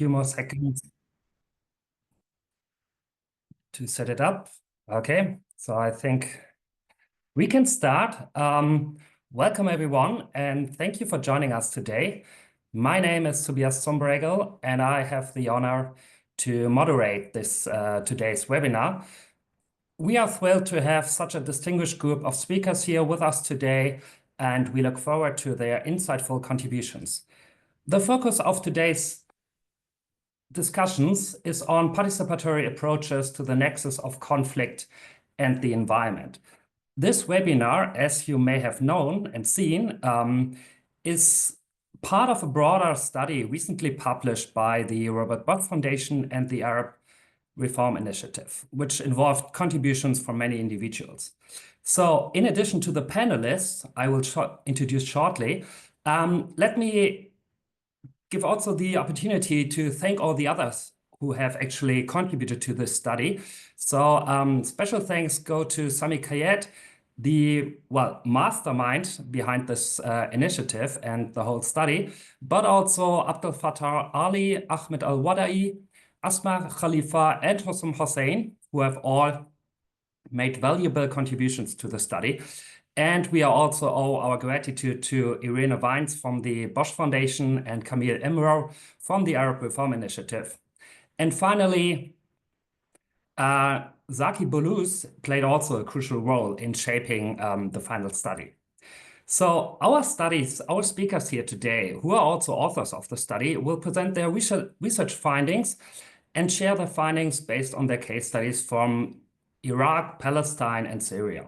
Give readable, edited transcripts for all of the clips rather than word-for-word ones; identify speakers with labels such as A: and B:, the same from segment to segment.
A: few more seconds to set it up. Okay, so I think we can start. Welcome everyone, and thank you for joining us today. My name is Tobias Zombregel, and I have the honor to moderate this today's webinar. We are thrilled to have such a distinguished group of speakers here with us today, and we look forward to their insightful contributions. The focus of today's discussions is on participatory approaches to the nexus of conflict and the environment. This webinar, as you may have known and seen, is part of a broader study recently published by the Robert Bosch Foundation and the Arab Reform Initiative, which involved contributions from many individuals. So in addition to the panelists I will introduce shortly, let me give also the opportunity to thank all the others who have actually contributed to this study. So special thanks go to Sami Kayet, the mastermind behind this initiative and the whole study, but also Abdel Fattah Ali, Ahmed Al-Wadai, Asma Khalifa, and Hossam Hossein, who have all made valuable contributions to the study. And we are also owe our gratitude to Irene Vines from the Bosch Foundation and Camille Imro from the Arab Reform Initiative. And finally, Zaki Boulouz played also a crucial role in shaping the final study. So our speakers here today, who are also authors of the study, will present their research findings and share their findings based on their case studies from Iraq, Palestine, and Syria.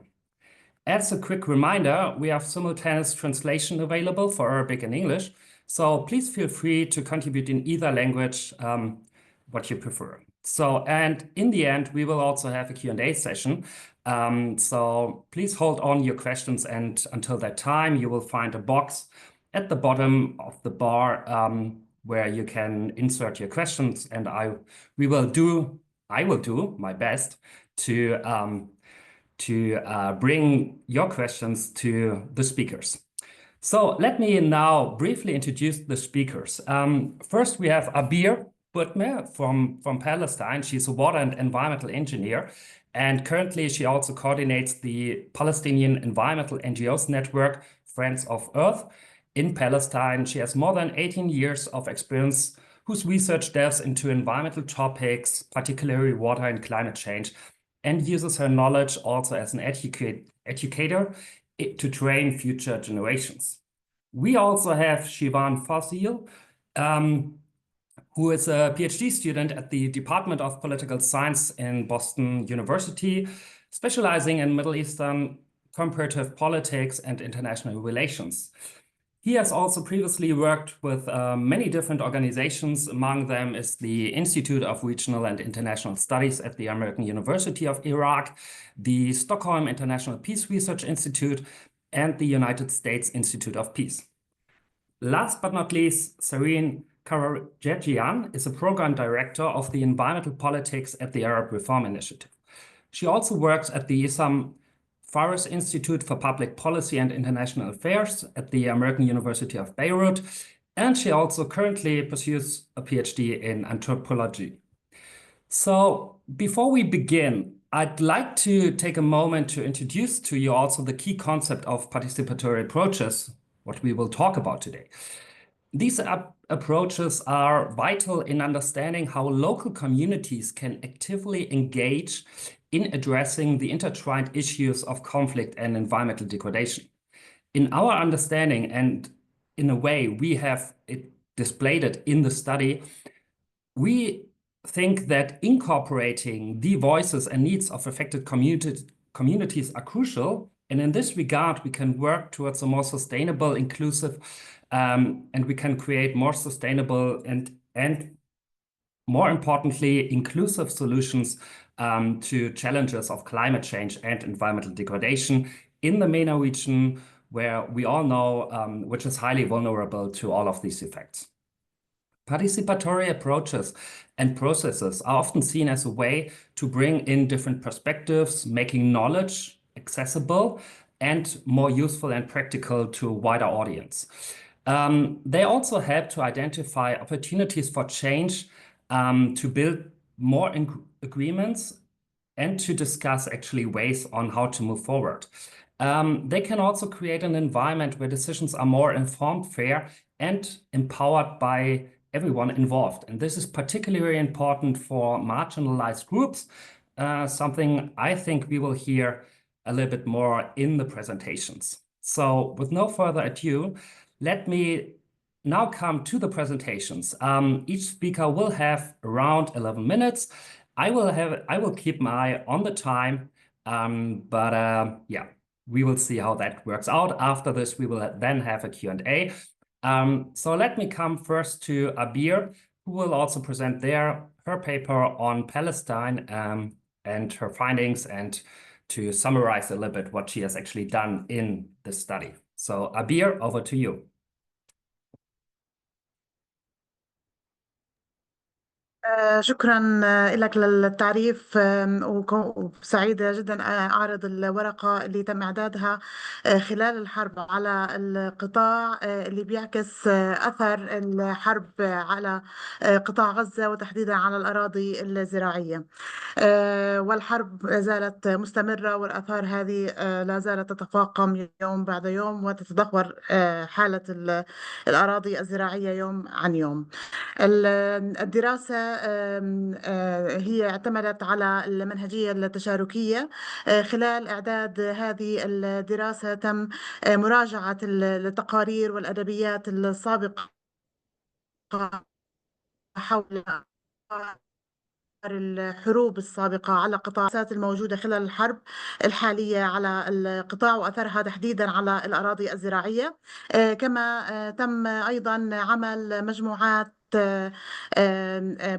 A: As a quick reminder, we have simultaneous translation available for Arabic and English, so please feel free to contribute in either language, what you prefer. So, and in the end, we will also have a Q&A session. So please hold on your questions, and until that time, you will find a box at the bottom of the bar where you can insert your questions, and I will do my best to bring your questions to the speakers. So let me now briefly introduce the speakers. First, we have Abir Butme from Palestine. She's a water and environmental engineer, and currently she also coordinates the Palestinian environmental NGOs network, Friends of Earth, in Palestine. She has more than 18 years of experience whose research delves into environmental topics, particularly water and climate change, and uses her knowledge also as an educator to train future generations. We also have Shivan Fazil, who is a PhD student at the Department of Political Science in Boston University, specializing in Middle Eastern comparative politics and international relations. He has also previously worked with many different organizations. Among them is the Institute of Regional and International Studies at the American University of Iraq, the Stockholm International Peace Research Institute, and the United States Institute of Peace. Last but not least, Sareen Karajegian is a program director of the environmental politics at the Arab Reform Initiative. She also works at the Issam Fares Institute for Public Policy and International Affairs at the American University of Beirut, and she also currently pursues a PhD in anthropology. So before we begin, I'd like to take a moment to introduce to you also the key concept of participatory approaches, what we will talk about today. These approaches are vital in understanding how local communities can actively engage in addressing the intertwined issues of conflict and environmental degradation. In our understanding, and in a way we have displayed it in the study, we think that incorporating the voices and needs of affected communities are crucial. And in this regard, we can work towards a more sustainable, inclusive, and we can create more sustainable and more importantly, inclusive solutions to challenges of climate change and environmental degradation in the MENA region, where we all know which is highly vulnerable to all of these effects. Participatory approaches and processes are often seen as a way to bring in different perspectives, making knowledge accessible and more useful and practical to a wider audience. They also help to identify opportunities for change, to build more agreements, and to discuss actually ways on how to move forward. They can also create an environment where decisions are more informed, fair, and empowered by everyone involved. And this is particularly important for marginalized groups, something I think we will hear a little bit more in the presentations. So with no further ado, let me now come to the presentations. Each speaker will have around 11 minutes. I will keep my eye on the time, yeah, we will see how that works out. After this, we will then have a Q&A. So let me come first to Abir, who will also present her paper on Palestine, and her findings, and to summarize a little bit what she has actually done in this study. So Abir, over to you.
B: شكرا لك للتعريف، وسعيدة جدا أعرض الورقة اللي تم إعدادها خلال الحرب على القطاع، اللي بيعكس أثر الحرب على قطاع غزة وتحديدا على الأراضي الزراعية. والحرب لا زالت مستمرة، والآثار هذه لا زالت تتفاقم يوم بعد يوم، وتتدهور حالة الأراضي الزراعية يوم عن يوم. الدراسة هي اعتمدت على المنهجية التشاركية. خلال إعداد هذه الدراسة تم مراجعة التقارير والأدبيات السابقة حول الحروب السابقة على القطاعات الموجودة خلال الحرب الحالية على القطاع وأثرها تحديدا على الأراضي الزراعية. كما تم أيضا عمل مجموعات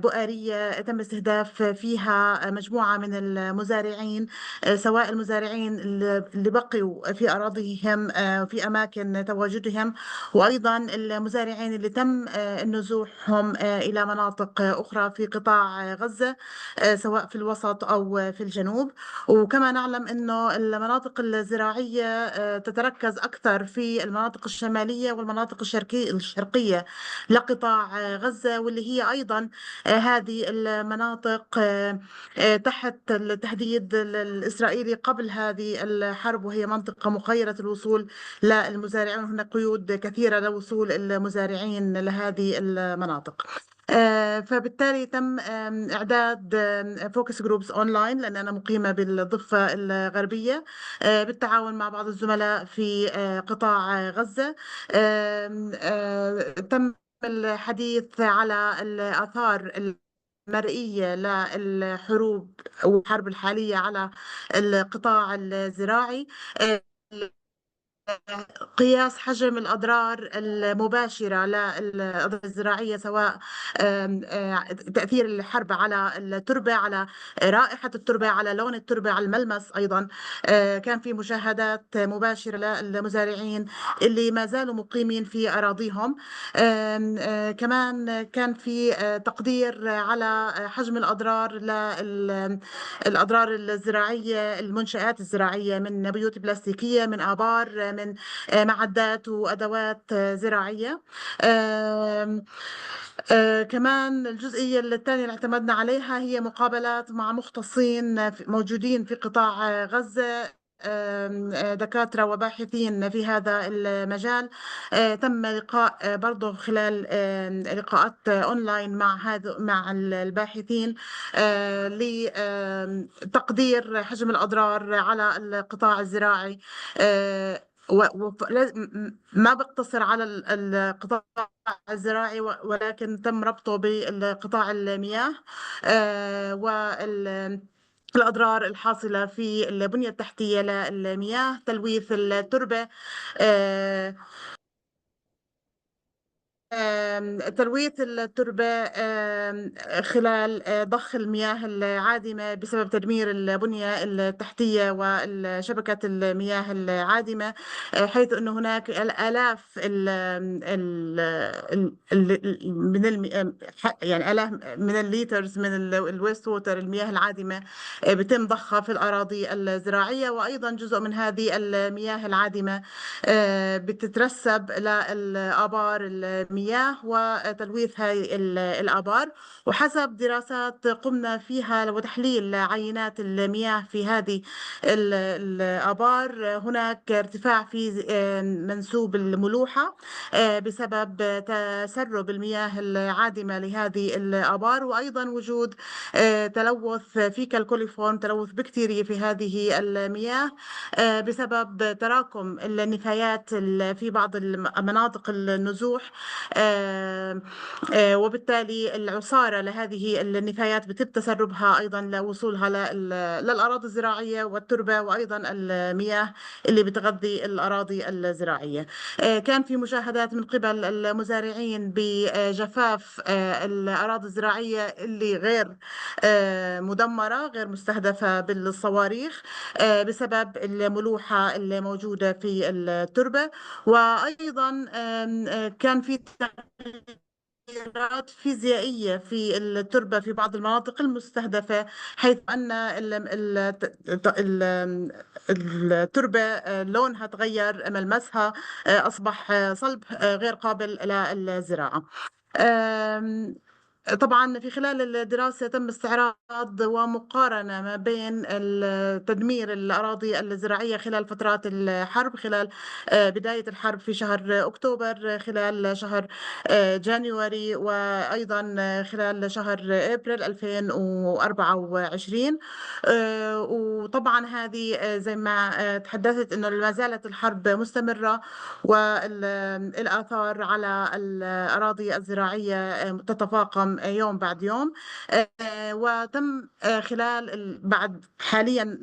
B: بؤرية تم استهداف فيها مجموعة من المزارعين، سواء المزارعين اللي بقوا في أراضيهم في أماكن تواجدهم، وأيضا المزارعين اللي تم نزوحهم إلى مناطق أخرى في قطاع غزة، سواء في الوسط أو في الجنوب. وكما نعلم أنه المناطق الزراعية تتركز أكثر في المناطق الشمالية والمناطق الشرقية لقطاع غزة، واللي هي أيضا هذه المناطق تحت التهديد الإسرائيلي قبل هذه الحرب، وهي منطقة مخيرة الوصول للمزارعين. هناك قيود كثيرة لوصول المزارعين لهذه المناطق. فبالتالي تم إعداد فوكس جروبس أونلاين، لأن أنا مقيمة بالضفة الغربية، بالتعاون مع بعض الزملاء في قطاع غزة. تم الحديث على الآثار المرئية للحروب والحرب الحالية على القطاع الزراعي، قياس حجم الأضرار المباشرة للأضرار الزراعية، سواء تأثير الحرب على التربة، على رائحة التربة، على لون التربة، على الملمس. أيضا كان في مشاهدات مباشرة للمزارعين اللي ما زالوا مقيمين في أراضيهم. كمان كان في تقدير على حجم الأضرار الأضرار الزراعية، المنشآت الزراعية، من بيوت بلاستيكية، من آبار، من معدات وأدوات زراعية. كمان الجزئية الثانية اللي اعتمدنا عليها هي مقابلات مع مختصين موجودين في قطاع غزة، دكاترة وباحثين في هذا المجال. تم لقاء برضو خلال لقاءات أونلاين مع الباحثين لتقدير حجم الأضرار على القطاع الزراعي. ما بقتصر على القطاع الزراعي، ولكن تم ربطه بالقطاع المياه الأضرار الحاصلة في البنية التحتية للمياه، تلويث التربة، تلويث التربة خلال ضخ المياه العادمة بسبب تدمير البنية التحتية وشبكة المياه العادمة، حيث أن هناك الآلاف من يعني آلاف من الليترز من الويست ووتر، المياه العادمة، بتم ضخها في الأراضي الزراعية. وأيضا جزء من هذه المياه العادمة بتترسب للآبار المياه وتلويث هاي الآبار. وحسب دراسات قمنا فيها وتحليل عينات المياه في هذه الآبار، هناك ارتفاع في منسوب الملوحة بسبب تسرب المياه العادمة لهذه الآبار، وأيضا وجود تلوث فيكال كوليفورم، تلوث بكتيري في هذه المياه بسبب تراكم النفايات في بعض مناطق النزوح. وبالتالي العصارة لهذه النفايات بتم تسربها أيضا لوصولها للأراضي الزراعية والتربة وأيضا المياه اللي بتغذي الأراضي الزراعية. كان في مشاهدات من قبل المزارعين بجفاف الأراضي الزراعية اللي غير مدمرة، غير مستهدفة بالصواريخ بسبب الملوحة الموجودة في التربة. وأيضا كان في تغيرات فيزيائية في التربة في بعض المناطق المستهدفة، حيث أن التربة لونها تغير، ملمسها أصبح صلب، غير قابل للزراعة. طبعا في خلال الدراسة تم استعراض ومقارنة ما بين تدمير الأراضي الزراعية خلال فترات الحرب، خلال بداية الحرب في شهر أكتوبر، خلال شهر جانيوري، وأيضا خلال شهر أبريل 2024. وطبعا هذه زي ما تحدثت أنه ما زالت الحرب مستمرة، والآثار على الأراضي الزراعية تتفاقم يوم بعد يوم. وتم خلال بعد حاليا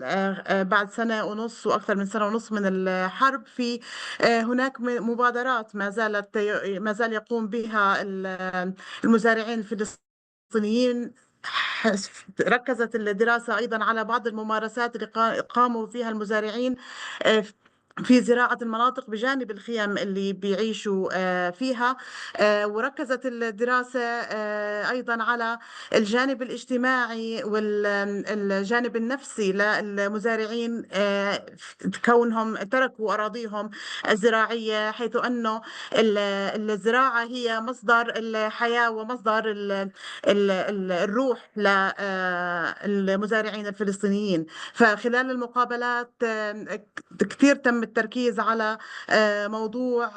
B: بعد سنة ونص وأكثر من سنة ونص من الحرب، في هناك مبادرات ما زال يقوم بها المزارعين الفلسطينيين. ركزت الدراسة أيضا على بعض الممارسات اللي قاموا فيها المزارعين في زراعة المناطق بجانب الخيام اللي بيعيشوا فيها. وركزت الدراسة أيضا على الجانب الاجتماعي والجانب النفسي للمزارعين، كونهم تركوا أراضيهم الزراعية، حيث أنه الزراعة هي مصدر الحياة ومصدر الروح للمزارعين الفلسطينيين. فخلال المقابلات كثير تم التركيز على موضوع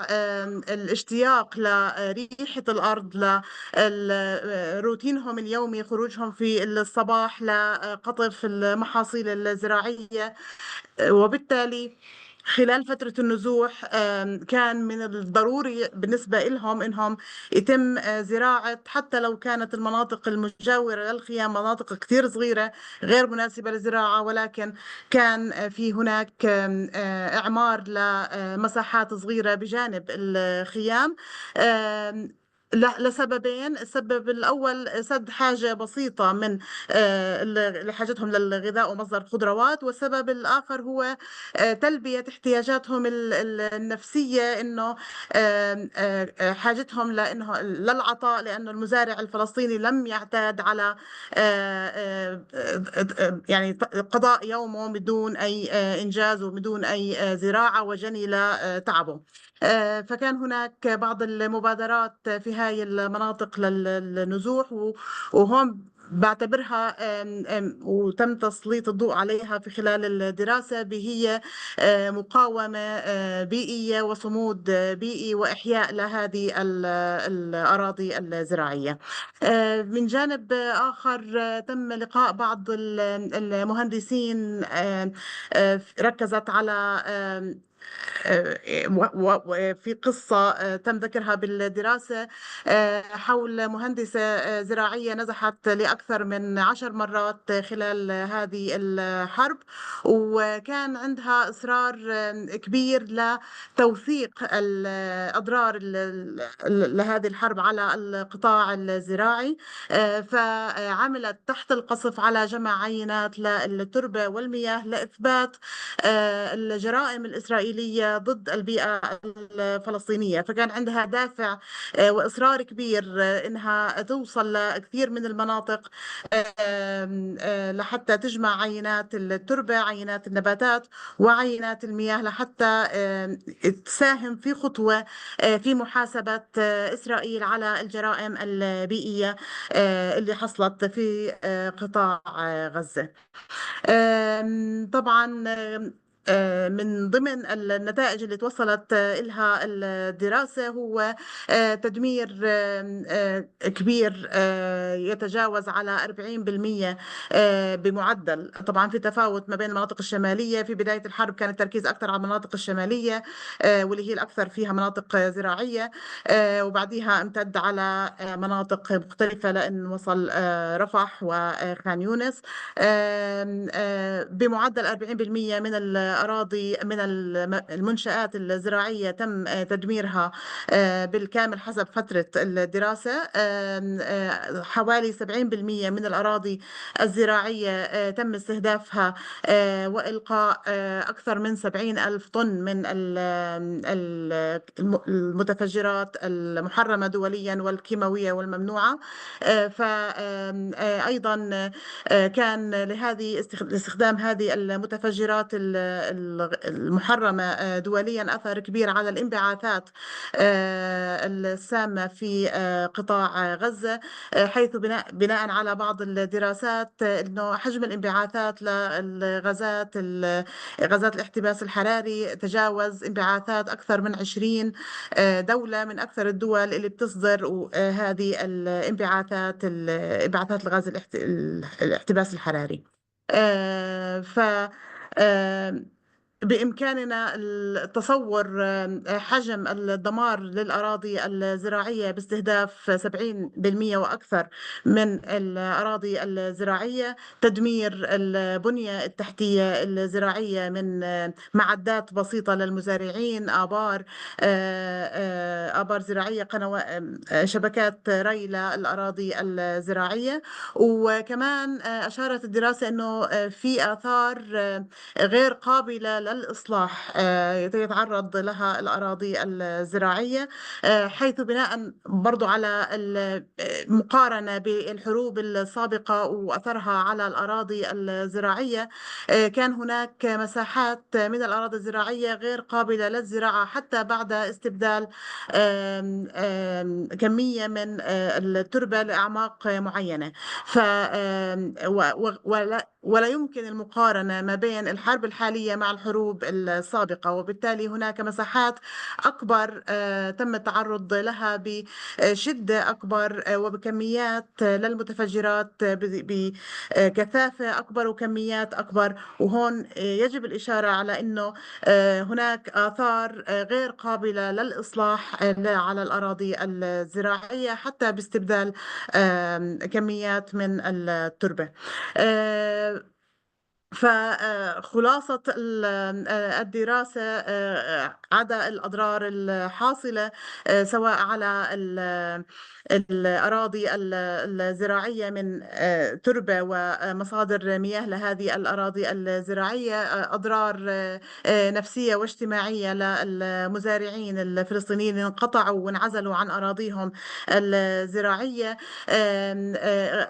B: الاشتياق لريحة الأرض، لروتينهم اليومي، خروجهم في الصباح لقطف المحاصيل الزراعية. وبالتالي خلال فترة النزوح كان من الضروري بالنسبة لهم إنهم يتم زراعة، حتى لو كانت المناطق المجاورة للخيام مناطق كثير صغيرة غير مناسبة للزراعة، ولكن كان في هناك إعمار لمساحات صغيرة بجانب الخيام لسببين. السبب الأول سد حاجة بسيطة من لحاجتهم للغذاء ومصدر خضروات، والسبب الآخر هو تلبية احتياجاتهم النفسية، إنه حاجتهم لإنه للعطاء، لأنه المزارع الفلسطيني لم يعتاد على يعني قضاء يومه بدون أي إنجاز وبدون أي زراعة وجني لتعبه. فكان هناك بعض المبادرات في هاي المناطق للنزوح، وهون بعتبرها وتم تسليط الضوء عليها في خلال الدراسة هي مقاومة بيئية وصمود بيئي وإحياء لهذه الأراضي الزراعية. من جانب آخر تم لقاء بعض المهندسين ركزت على وفي قصة تم ذكرها بالدراسة حول مهندسة زراعية نزحت لأكثر من 10 مرات خلال هذه الحرب، وكان عندها إصرار كبير لتوثيق الأضرار لهذه الحرب على القطاع الزراعي. فعملت تحت القصف على جمع عينات للتربة والمياه لإثبات الجرائم الإسرائيلية ضد البيئة الفلسطينية. فكان عندها دافع وإصرار كبير إنها توصل لكثير من المناطق لحتى تجمع عينات التربة، عينات النباتات، وعينات المياه، لحتى تساهم في خطوة في محاسبة إسرائيل على الجرائم البيئية اللي حصلت في قطاع غزة. طبعا من ضمن النتائج اللي توصلت إلها الدراسة هو تدمير كبير يتجاوز على 40% بمعدل. طبعا في تفاوت ما بين المناطق الشمالية. في بداية الحرب كان التركيز أكثر على المناطق الشمالية واللي هي الأكثر فيها مناطق زراعية، وبعديها امتد على مناطق مختلفة لأن وصل رفح وخان يونس. بمعدل 40% من الأراضي من المنشآت الزراعية تم تدميرها بالكامل حسب فترة الدراسة. حوالي 70% من الأراضي الزراعية تم استهدافها وإلقاء أكثر من 70,000 طن من المتفجرات المحرمة دوليا والكيماوية والممنوعة. فأيضا كان لاستخدام هذه المتفجرات المحرمة دوليا أثر كبير على الانبعاثات السامة في قطاع غزة، حيث بناء على بعض الدراسات أنه حجم الانبعاثات للغازات غازات الاحتباس الحراري تجاوز انبعاثات أكثر من 20 دولة من أكثر الدول اللي بتصدر هذه انبعاثات الغاز الاحتباس الحراري. ف بإمكاننا التصور حجم الدمار للأراضي الزراعية باستهداف 70% وأكثر من الأراضي الزراعية، تدمير البنية التحتية الزراعية من معدات بسيطة للمزارعين، آبار زراعية، شبكات ري للأراضي الزراعية. وكمان أشارت الدراسة أنه في آثار غير قابلة للإصلاح يتعرض لها الأراضي الزراعية، حيث بناء برضو على المقارنة بالحروب السابقة وأثرها على الأراضي الزراعية، كان هناك مساحات من الأراضي الزراعية غير قابلة للزراعة حتى بعد استبدال كمية من التربة لأعماق معينة. ولا يمكن المقارنة ما بين الحرب الحالية مع الحروب السابقة، وبالتالي هناك مساحات أكبر تم التعرض لها بشدة أكبر وبكميات للمتفجرات بكثافة أكبر وكميات أكبر. وهون يجب الإشارة على أنه هناك آثار غير قابلة للإصلاح على الأراضي الزراعية حتى باستبدال كميات من التربة. فخلاصة الدراسة عدا الأضرار الحاصلة سواء على الأراضي الزراعية من تربة ومصادر مياه لهذه الأراضي الزراعية، أضرار نفسية واجتماعية للمزارعين الفلسطينيين انقطعوا وانعزلوا عن أراضيهم الزراعية،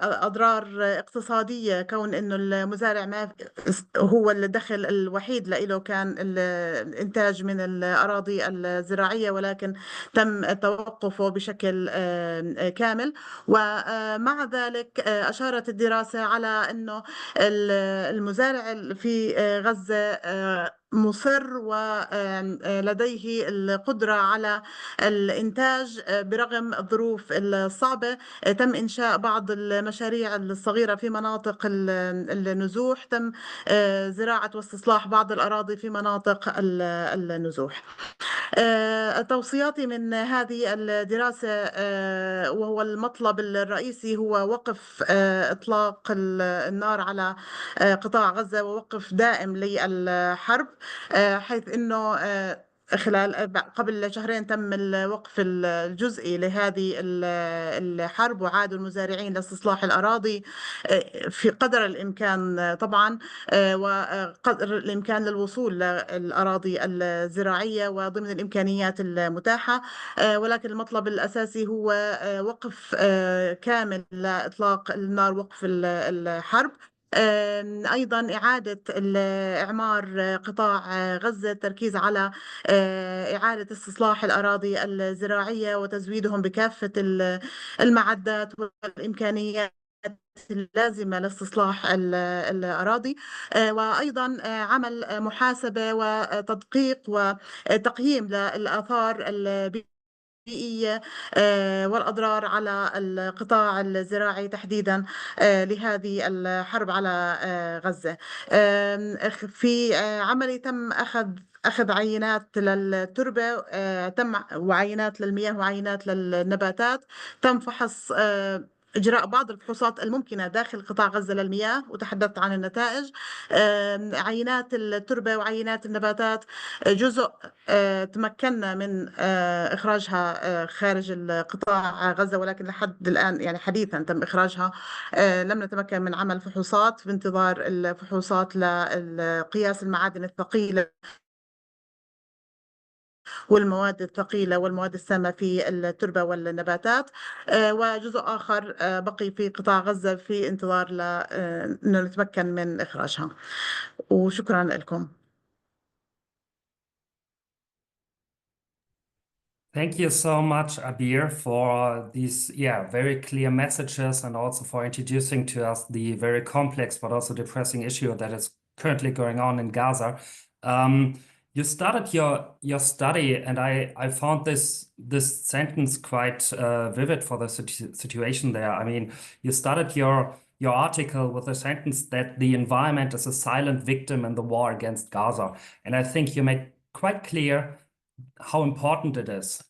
B: أضرار اقتصادية كون إنه المزارع ما هو الدخل الوحيد له كان الإنتاج من الأراضي الزراعية، ولكن تم توقفه بشكل كامل. ومع ذلك أشارت الدراسة على أنه المزارع في غزة مصر ولديه القدرة على الإنتاج برغم الظروف الصعبة. تم إنشاء بعض المشاريع الصغيرة في مناطق النزوح، تم زراعة واستصلاح بعض الأراضي في مناطق النزوح. توصياتي من هذه الدراسة وهو المطلب الرئيسي هو وقف إطلاق النار على قطاع غزة ووقف دائم للحرب، حيث أنه قبل شهرين تم الوقف الجزئي لهذه الحرب، وعادوا المزارعين لاستصلاح الأراضي في قدر الإمكان طبعا، وقدر الإمكان للوصول للأراضي الزراعية وضمن الإمكانيات المتاحة. ولكن المطلب الأساسي هو وقف كامل لإطلاق النار، وقف الحرب. أيضا إعادة إعمار قطاع غزة، التركيز على إعادة استصلاح الأراضي الزراعية وتزويدهم بكافة المعدات والإمكانيات اللازمة لاستصلاح الأراضي، وأيضا عمل محاسبة وتدقيق وتقييم للآثار البيئية والأضرار على القطاع الزراعي تحديدا لهذه الحرب على غزة. في عملي تم أخذ عينات للتربة، تم وعينات للمياه وعينات للنباتات، تم فحص إجراء بعض الفحوصات الممكنة داخل قطاع غزة للمياه وتحدثت عن النتائج. عينات التربة وعينات النباتات جزء تمكنا من إخراجها خارج القطاع غزة، ولكن لحد الآن يعني حديثا تم إخراجها. لم نتمكن من عمل فحوصات في انتظار الفحوصات لقياس المعادن الثقيلة والمواد الثقيلة والمواد السامة في التربة والنباتات. وجزء آخر بقي في قطاع غزة في انتظار أن نتمكن من إخراجها. وشكرا لكم.
A: Thank you so much, Abir, for these very clear messages and also for introducing to us the very complex but also depressing issue that is currently going on in Gaza. You started your study, and I found this sentence quite vivid for the situation there. I mean, you started your article with a sentence that the environment is a silent victim in the war against Gaza, and I think you made quite clear how important it is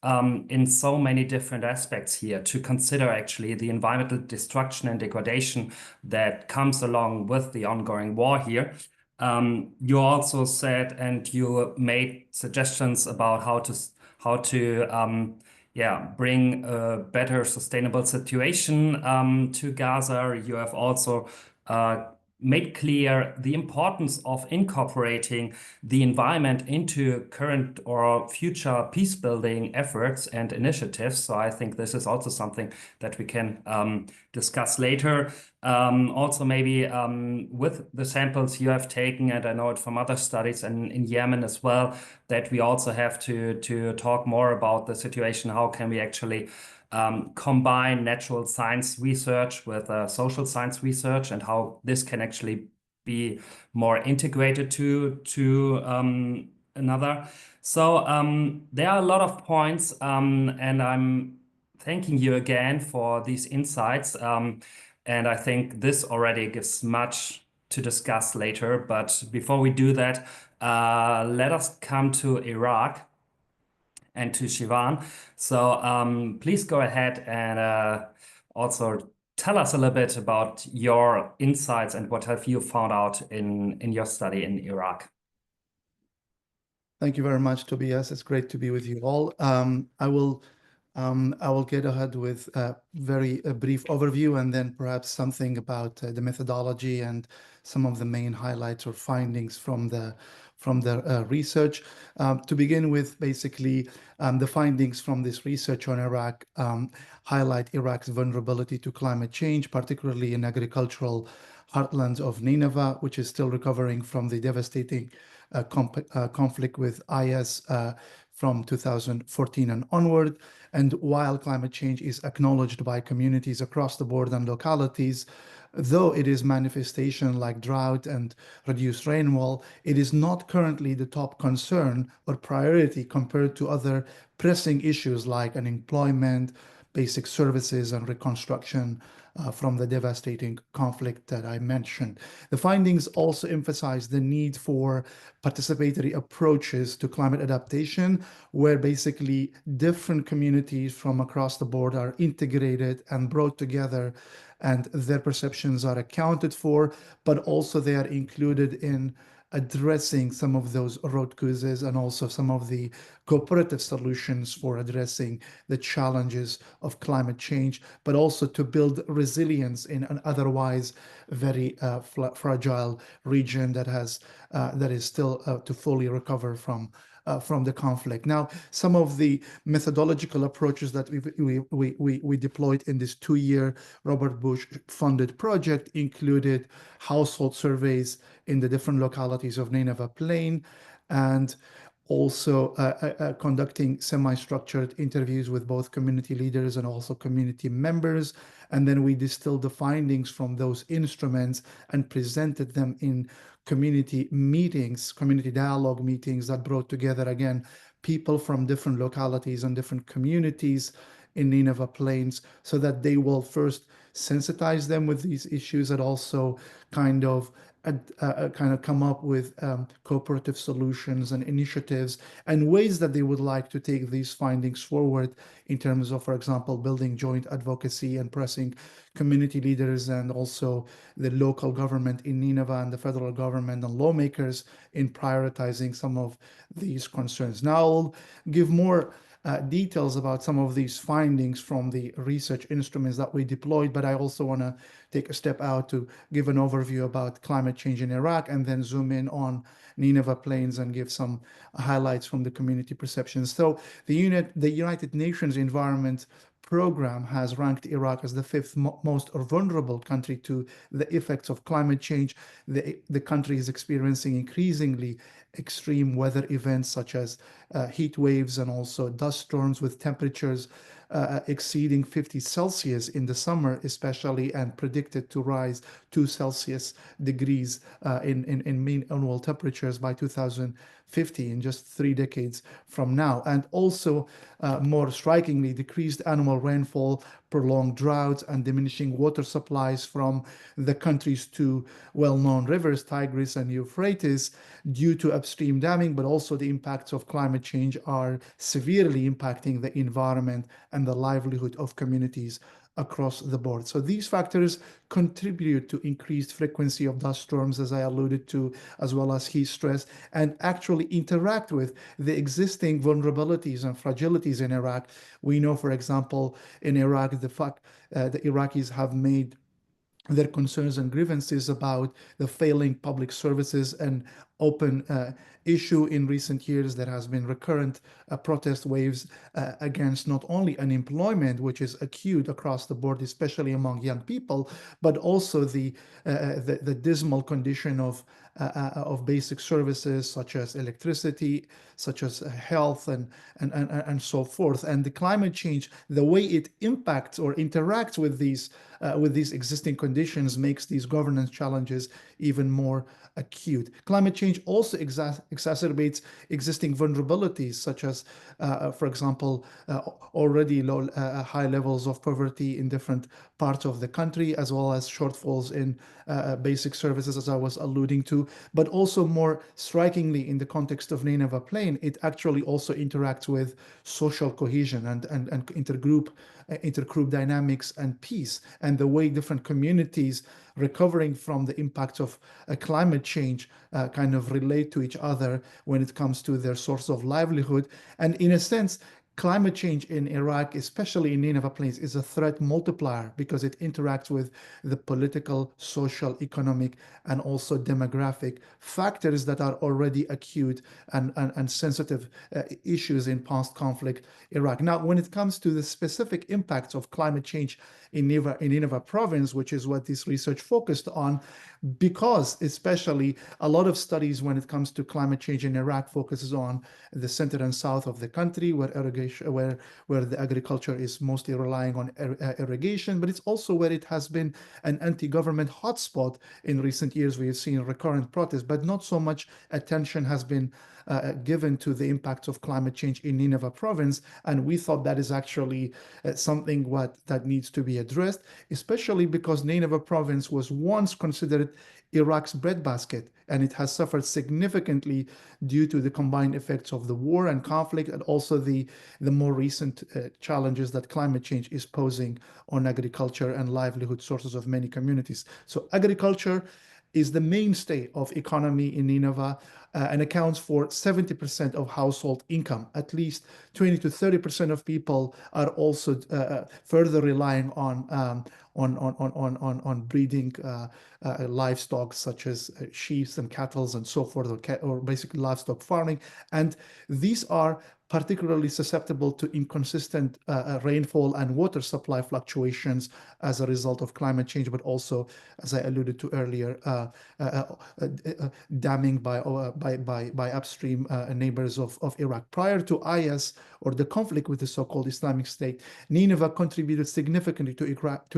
A: in so many different aspects here to consider actually the environmental destruction and degradation that comes along with the ongoing war here. You also said, and you made suggestions about how to bring a better sustainable situation to Gaza. You have also made clear the importance of incorporating the environment into current or future peace-building efforts and initiatives. So I think this is also something that we can discuss later. Also maybe with the samples you have taken, and I know it from other studies in Yemen as well, that we also have to talk more about the situation. How can we actually combine natural science research with social science research, and how this can actually be more integrated to another. So there are a lot of points, and I'm thanking you again for these insights. And I think this already gives much to discuss later. But before we do that, let us come to Iraq and to Shivan. So please go ahead and also tell us a little bit about your insights and what have you found out in your study in Iraq.
C: Thank you very much, Tobias. It's great to be with you all. I will get ahead with a very brief overview, and then perhaps something about the methodology and some of the main highlights or findings from the research. To begin with, basically, the findings from this research on Iraq highlight Iraq's vulnerability to climate change, particularly in agricultural heartlands of Nineveh, which is still recovering from the devastating conflict with IS from 2014 and onward. And while climate change is acknowledged by communities across the board and localities, though it is manifestation like drought and reduced rainfall, it is not currently the top concern or priority compared to other pressing issues like unemployment, basic services, and reconstruction from the devastating conflict that I mentioned. The findings also emphasize the need for participatory approaches to climate adaptation, where basically different communities from across the board are integrated and brought together, and their perceptions are accounted for, but also they are included in addressing some of those root causes and also some of the cooperative solutions for addressing the challenges of climate change, but also to build resilience in an otherwise very fragile region that is still to fully recover from the conflict. Now, some of the methodological approaches that we deployed in this 2-year Robert Bosch funded project included household surveys in the different localities of Nineveh Plain, and also conducting semi-structured interviews with both community leaders and also community members. And then we distilled the findings from those instruments and presented them in community meetings, community dialogue meetings that brought together, again, people from different localities and different communities in Nineveh Plains, so that they will first sensitize them with these issues and also kind of come up with cooperative solutions and initiatives and ways that they would like to take these findings forward in terms of, for example, building joint advocacy and pressing community leaders and also the local government in Nineveh and the federal government and lawmakers in prioritizing some of these concerns. Now I'll give more details about some of these findings from the research instruments that we deployed, but I also want to take a step out to give an overview about climate change in Iraq and then zoom in on Nineveh Plains and give some highlights from the community perceptions. So the United Nations Environment Program has ranked Iraq as the 5th most vulnerable country to the effects of climate change. The country is experiencing increasingly extreme weather events such as heat waves and also dust storms with temperatures exceeding 50 Celsius in the summer especially, and predicted to rise 2 Celsius degrees in mean annual temperatures by 2050, in just 3 decades from now. And also more strikingly, decreased annual rainfall, prolonged droughts, and diminishing water supplies from the country's 2 well-known rivers, Tigris and Euphrates, due to upstream damming, but also the impacts of climate change are severely impacting the environment and the livelihood of communities across the board. So these factors contribute to increased frequency of dust storms, as I alluded to, as well as heat stress, and actually interact with the existing vulnerabilities and fragilities in Iraq. We know, for example, in Iraq, the Iraqis have made their concerns and grievances about the failing public services and open issue in recent years. There has been recurrent protest waves against not only unemployment, which is acute across the board, especially among young people, but also the dismal condition of basic services such as electricity, such as health, and so forth. And the climate change, the way it impacts or interacts with these existing conditions, makes these governance challenges even more acute. Climate change also exacerbates existing vulnerabilities, such as, for example, already high levels of poverty in different parts of the country, as well as shortfalls in basic services, as I was alluding to. But also more strikingly, in the context of Nineveh Plain, it actually also interacts with social cohesion and intergroup dynamics and peace, and the way different communities recovering from the impacts of climate change kind of relate to each other when it comes to their source of livelihood. And in a sense, climate change in Iraq, especially in Nineveh Plains, is a threat multiplier because it interacts with the political, social, economic, and also demographic factors that are already acute and sensitive issues in post-conflict Iraq. Now, when it comes to the specific impacts of climate change in Nineveh province, which is what this research focused on, because especially a lot of studies when it comes to climate change in Iraq focuses on the center and south of the country, where irrigation irrigation, where the agriculture is mostly relying on irrigation, but it's also where it has been an anti-government hotspot in recent years. We have seen recurrent protests, but not so much attention has been given to the impacts of climate change in Nineveh province, and we thought that is actually something that needs to be addressed, especially because Nineveh province was once considered Iraq's breadbasket, and it has suffered significantly due to the combined effects of the war and conflict, and also the more recent challenges that climate change is posing on agriculture and livelihood sources of many communities. So agriculture is the mainstay of economy in Nineveh and accounts for 70% of household income. At least 20 to 30% of people are also further relying on breeding livestock such as sheep and cattle and so forth, or basically livestock farming. And these are particularly susceptible to inconsistent rainfall and water supply fluctuations as a result of climate change, but also, as I alluded to earlier, damming by upstream neighbors of Iraq. Prior to IS, or the conflict with the so-called Islamic State, Nineveh contributed significantly to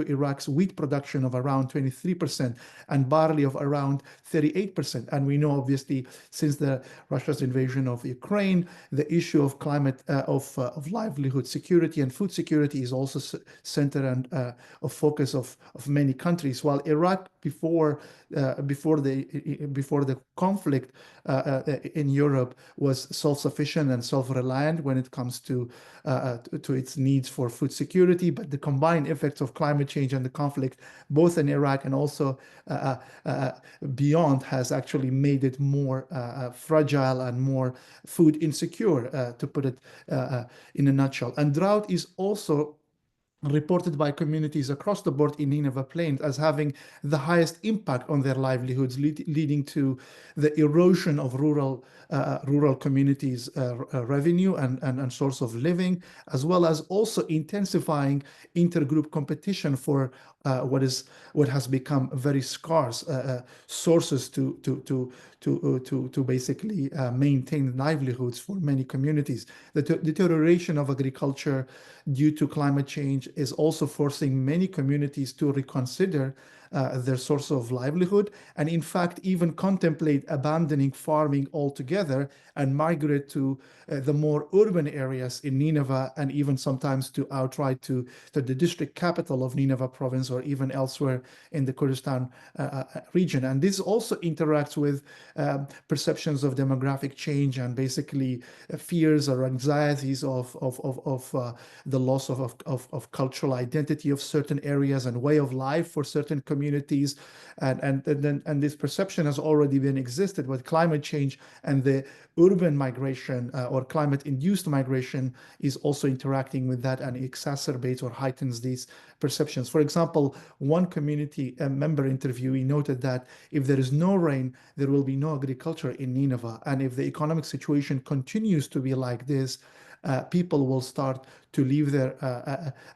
C: Iraq's wheat production of around 23% and barley of around 38%. And we know, obviously, since Russia's invasion of Ukraine, the issue of climate, of livelihood security and food security is also center and a focus of many countries. While Iraq, before the conflict in Europe, was self-sufficient and self-reliant when it comes to its needs for food security, but the combined effects of climate change and the conflict, both in Iraq and also beyond, has actually made it more fragile and more food insecure, to put it in a nutshell. And drought is also reported by communities across the board in Nineveh Plains as having the highest impact on their livelihoods, leading to the erosion of rural communities' revenue and source of living, as well as also intensifying intergroup competition for what has become very scarce sources to basically maintain livelihoods for many communities. The deterioration of agriculture due to climate change is also forcing many communities to reconsider their source of livelihood, and in fact even contemplate abandoning farming altogether and migrate to the more urban areas in Nineveh, and even sometimes to outright to the district capital of Nineveh province, or even elsewhere in the Kurdistan region. And this also interacts with perceptions of demographic change and basically fears or anxieties of the loss of cultural identity of certain areas and way of life for certain communities. And this perception has already been existed with climate change, and the urban migration or climate-induced migration is also interacting with that and exacerbates or heightens these perceptions. For example, one community member interviewee noted that if there is no rain, there will be no agriculture in Nineveh. And if the economic situation continues to be like this, people will start to leave their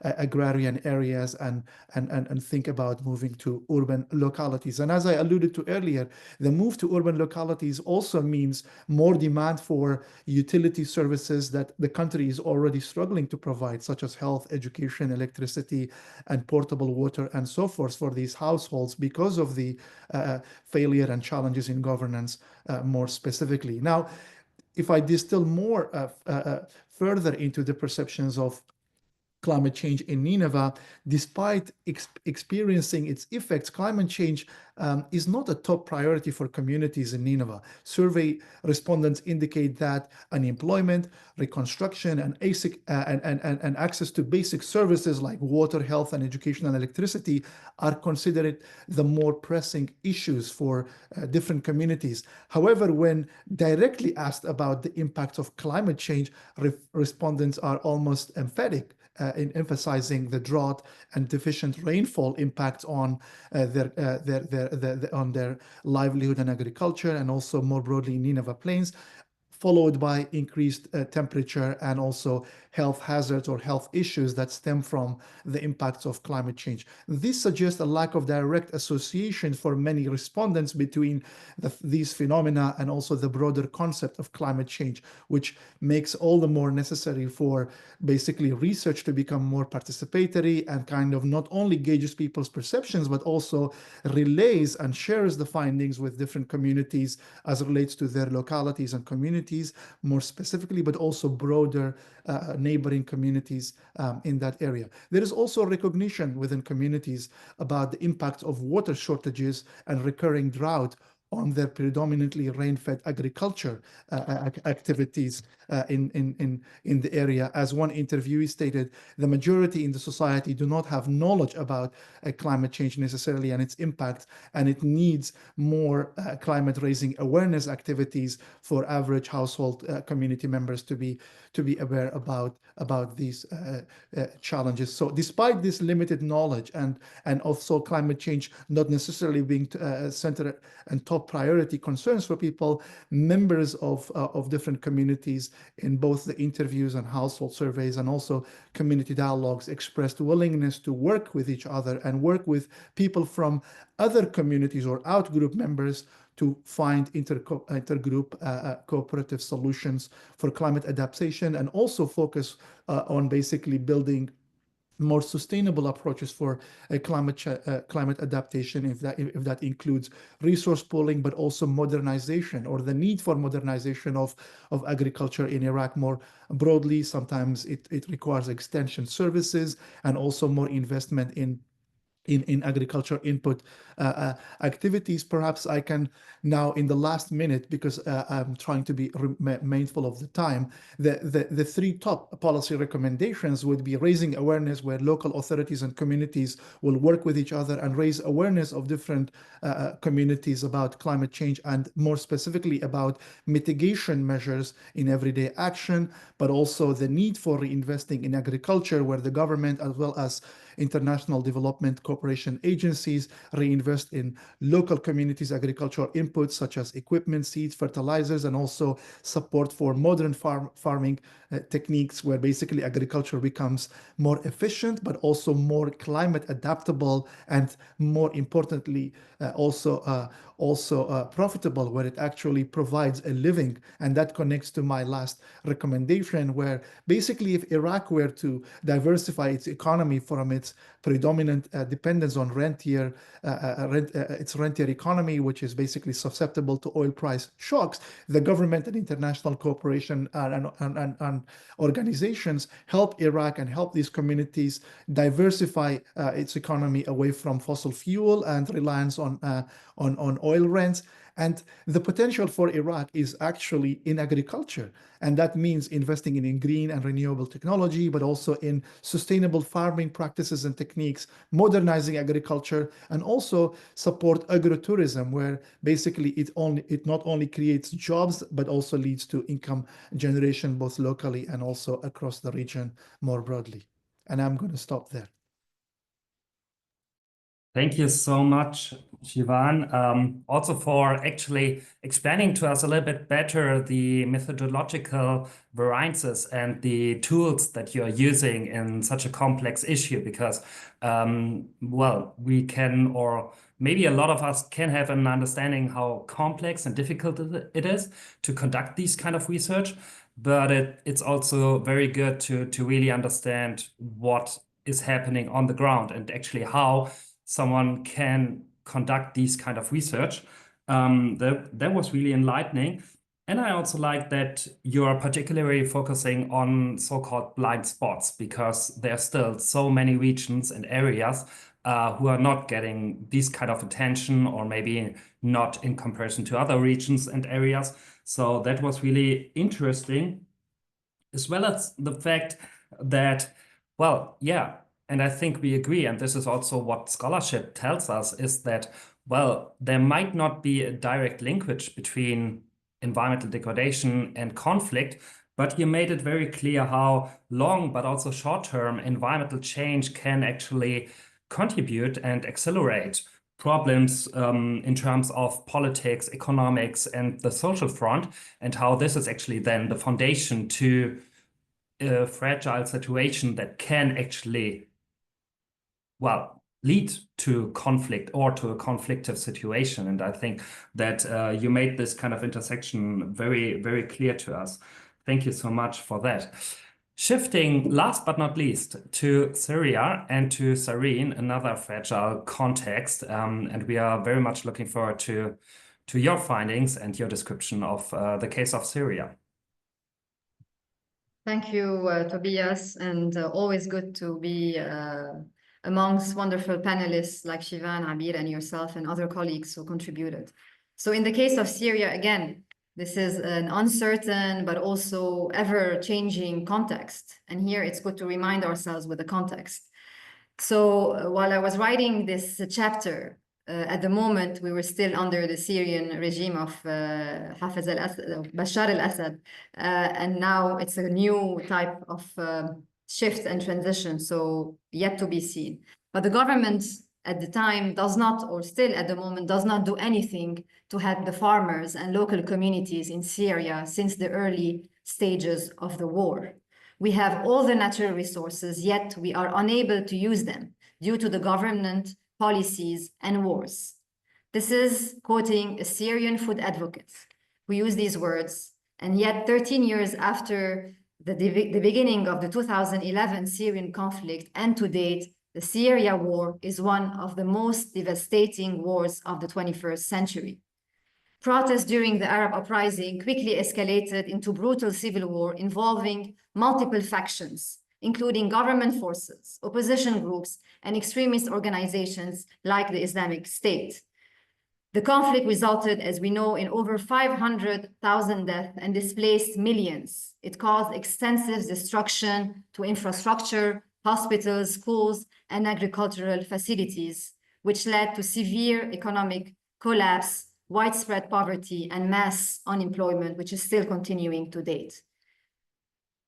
C: agrarian areas and think about moving to urban localities. And as I alluded to earlier, the move to urban localities also means more demand for utility services that the country is already struggling to provide, such as health, education, electricity, and portable water, and so forth for these households, because of the failure and challenges in governance more specifically. Now, if I distill more further into the perceptions of climate change in Nineveh, despite experiencing its effects, climate change is not a top priority for communities in Nineveh. Survey respondents indicate that unemployment, reconstruction, and access to basic services like water, health, and education and electricity are considered the more pressing issues for different communities. However, when directly asked about the impact of climate change, respondents are almost emphatic in emphasizing the drought and deficient rainfall impacts on their livelihood and agriculture, and also more broadly in Nineveh Plains, followed by increased temperature and also health hazards or health issues that stem from the impacts of climate change. This suggests a lack of direct association for many respondents between these phenomena and also the broader concept of climate change, which makes all the more necessary for basically research to become more participatory and kind of not only gauges people's perceptions, but also relays and shares the findings with different communities as it relates to their localities and communities more specifically, but also broader neighboring communities in that area. There is also recognition within communities about the impact of water shortages and recurring drought on their predominantly rain-fed agriculture activities in the area. As one interviewee stated, the majority in the society do not have knowledge about climate change necessarily and its impact, and it needs more climate-raising awareness activities for average household community members to be aware about these challenges. So despite this limited knowledge and also climate change not necessarily being centered and top priority concerns for people, members of different communities in both the interviews and household surveys and also community dialogues expressed willingness to work with each other and work with people from other communities or outgroup members to find intergroup cooperative solutions for climate adaptation, and also focus on basically building more sustainable approaches for climate adaptation, if that includes resource pooling, but also modernization or the need for modernization of agriculture in Iraq more broadly. Sometimes it requires extension services and also more investment in agriculture input activities. Perhaps I can now, in the last minute, because I'm trying to be mindful of the time, the three top policy recommendations would be raising awareness where local authorities and communities will work with each other and raise awareness of different communities about climate change, and more specifically about mitigation measures in everyday action, but also the need for reinvesting in agriculture, where the government as well as international development cooperation agencies reinvest in local communities' agricultural inputs such as equipment, seeds, fertilizers, and also support for modern farming techniques, where basically agriculture becomes more efficient, but also more climate adaptable, and more importantly, also profitable, where it actually provides a living. And that connects to my last recommendation, where basically if Iraq were to diversify its economy from its predominant dependence on rentier economy, which is basically susceptible to oil price shocks, the government and international cooperation and organizations help Iraq and help these communities diversify its economy away from fossil fuel and reliance on oil rents. And the potential for Iraq is actually in agriculture. And that means investing in green and renewable technology, but also in sustainable farming practices and techniques, modernizing agriculture, and also support agrotourism, where basically it not only creates jobs, but also leads to income generation, both locally and also across the region more broadly. And I'm going to stop there.
A: Thank you so much, Shivan, also for actually explaining to us a little bit better the methodological variances and the tools that you're using in such a complex issue, because, well, we can, or maybe a lot of us can have an understanding how complex and difficult it is to conduct these kind of research, but it's also very good to really understand what is happening on the ground and actually how someone can conduct these kind of research. That was really enlightening. And I also like that you're particularly focusing on so-called blind spots, because there are still so many regions and areas who are not getting this kind of attention, or maybe not in comparison to other regions and areas. So that was really interesting, as well as the fact that, well, yeah, and I think we agree, and this is also what scholarship tells us, is that, well, there might not be a direct linkage between environmental degradation and conflict, but you made it very clear how long but also short-term environmental change can actually contribute and accelerate problems in terms of politics, economics, and the social front, and how this is actually then the foundation to a fragile situation that can actually, well, lead to conflict or to a conflictive situation. And I think that you made this kind of intersection very, very clear to us. Thank you so much for that. Shifting, last but not least, to Syria and to Sareen, another fragile context. And we are very much looking forward to your findings and your description of the case of Syria.
D: Thank you, Tobias, and always good to be amongst wonderful panelists like Shivan, Abir, and yourself and other colleagues who contributed. So in the case of Syria, again, this is an uncertain but also ever-changing context. And here it's good to remind ourselves with the context. So while I was writing this chapter, at the moment, we were still under the Syrian regime of Bashar al-Assad, and now it's a new type of shift and transition, so yet to be seen. But the government at the time does not, or still at the moment, does not do anything to help the farmers and local communities in Syria since the early stages of the war. We have all the natural resources, yet we are unable to use them due to the government policies and wars. This is quoting a Syrian food advocate who used these words, and yet 13 years after the beginning of the 2011 Syrian conflict and to date, the Syria war is one of the most devastating wars of the 21st century. Protests during the Arab uprising quickly escalated into brutal civil war involving multiple factions, including government forces, opposition groups, and extremist organizations like the Islamic State. The conflict resulted, as we know, in over 500,000 deaths and displaced millions. It caused extensive destruction to infrastructure, hospitals, schools, and agricultural facilities, which led to severe economic collapse, widespread poverty, and mass unemployment, which is still continuing to date.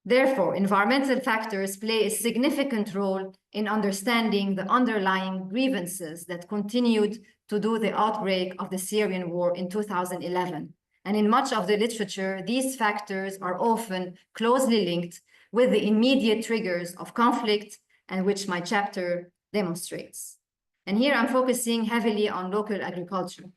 D: Therefore, environmental factors play a significant role in understanding the underlying grievances that continued to do the outbreak of the Syrian war in 2011. And in much of the literature, these factors are often closely linked with the immediate triggers of conflict, and which my chapter demonstrates. And here I'm focusing heavily on local agriculture.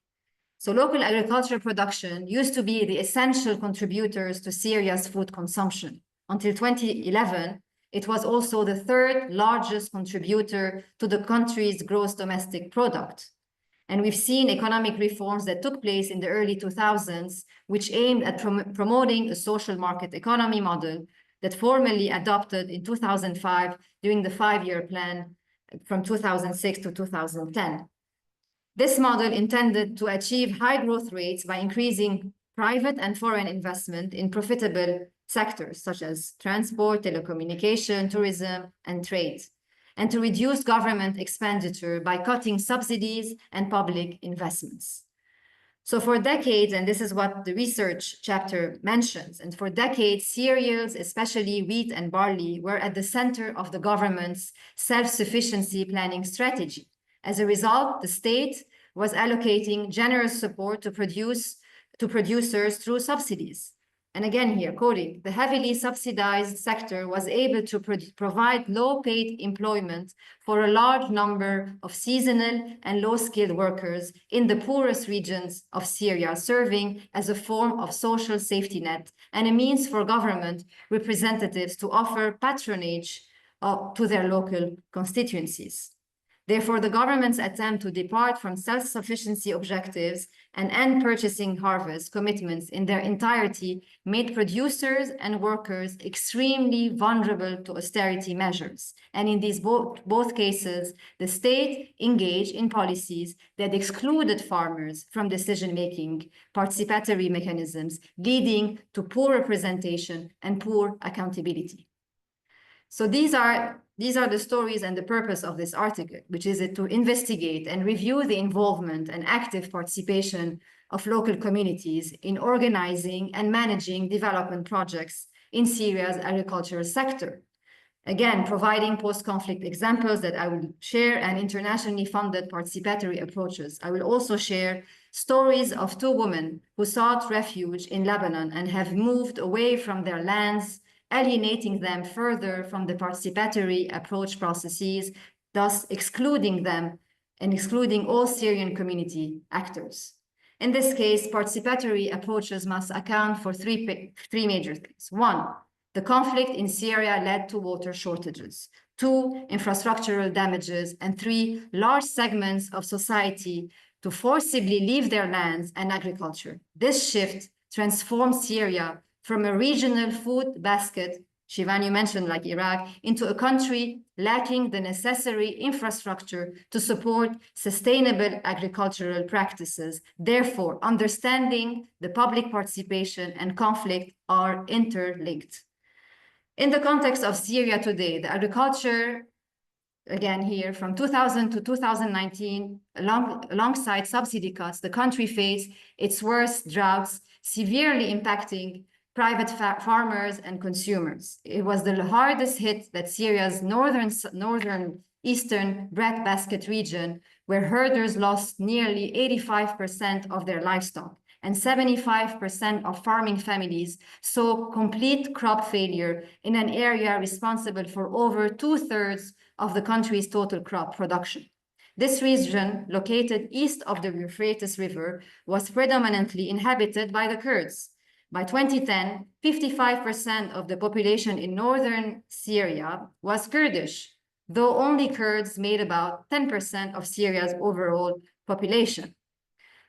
D: So local agricultural production used to be the essential contributors to Syria's food consumption. Until 2011, it was also the third largest contributor to the country's gross domestic product. And we've seen economic reforms that took place in the early 2000s, which aimed at promoting a social market economy model that formally adopted in 2005 during the 5-year plan from 2006 to 2010. This model intended to achieve high growth rates by increasing private and foreign investment in profitable sectors such as transport, telecommunication, tourism, and trade, and to reduce government expenditure by cutting subsidies and public investments. So for decades, and this is what the research chapter mentions, and for decades, cereals, especially wheat and barley, were at the center of the government's self-sufficiency planning strategy. As a result, the state was allocating generous support to producers through subsidies. And again here, quoting, the heavily subsidized sector was able to provide low-paid employment for a large number of seasonal and low-skilled workers in the poorest regions of Syria, serving as a form of social safety net and a means for government representatives to offer patronage to their local constituencies. Therefore, the government's attempt to depart from self-sufficiency objectives and end purchasing harvest commitments in their entirety made producers and workers extremely vulnerable to austerity measures. And in these both cases, the state engaged in policies that excluded farmers from decision-making, participatory mechanisms, leading to poor representation and poor accountability. So these are the stories and the purpose of this article, which is to investigate and review the involvement and active participation of local communities in organizing and managing development projects in Syria's agricultural sector. Again, providing post-conflict examples that I will share and internationally funded participatory approaches. I will also share stories of 2 women who sought refuge in Lebanon and have moved away from their lands, alienating them further from the participatory approach processes, thus excluding them and excluding all Syrian community actors. In this case, participatory approaches must account for three major things. One, the conflict in Syria led to water shortages. Two, infrastructural damages. And three, large segments of society to forcibly leave their lands and agriculture. This shift transformed Syria from a regional food basket, Shivan, you mentioned like Iraq, into a country lacking the necessary infrastructure to support sustainable agricultural practices. Therefore, understanding the public participation and conflict are interlinked. In the context of Syria today, the agriculture, again here, from 2000 to 2019, alongside subsidy cuts, the country faced its worst droughts, severely impacting private farmers and consumers. It was the hardest hit that Syria's northern eastern breadbasket region, where herders lost nearly 85% of their livestock, and 75% of farming families saw complete crop failure in an area responsible for over 2/3 of the country's total crop production. This region, located east of the Euphrates River, was predominantly inhabited by the Kurds. By 2010, 55% of the population in northern Syria was Kurdish, though only Kurds made about 10% of Syria's overall population.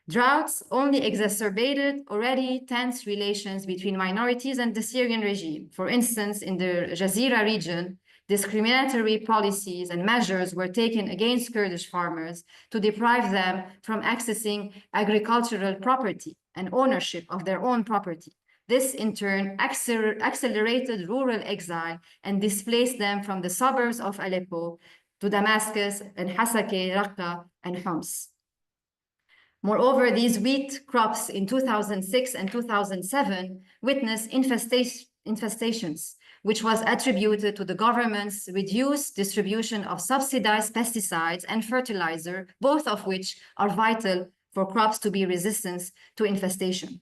D: Droughts only exacerbated already tense relations between minorities and the Syrian regime. For instance, in the Jazeera region, discriminatory policies and measures were taken against Kurdish farmers to deprive them from accessing agricultural property and ownership of their own property. This, in turn, accelerated rural exile and displaced them from the suburbs of Aleppo to Damascus and Hasakeh, Raqqa, and Homs. Moreover, these wheat crops in 2006 and 2007 witnessed infestations, which was attributed to the government's reduced distribution of subsidized pesticides and fertilizer, both of which are vital for crops to be resistant to infestation.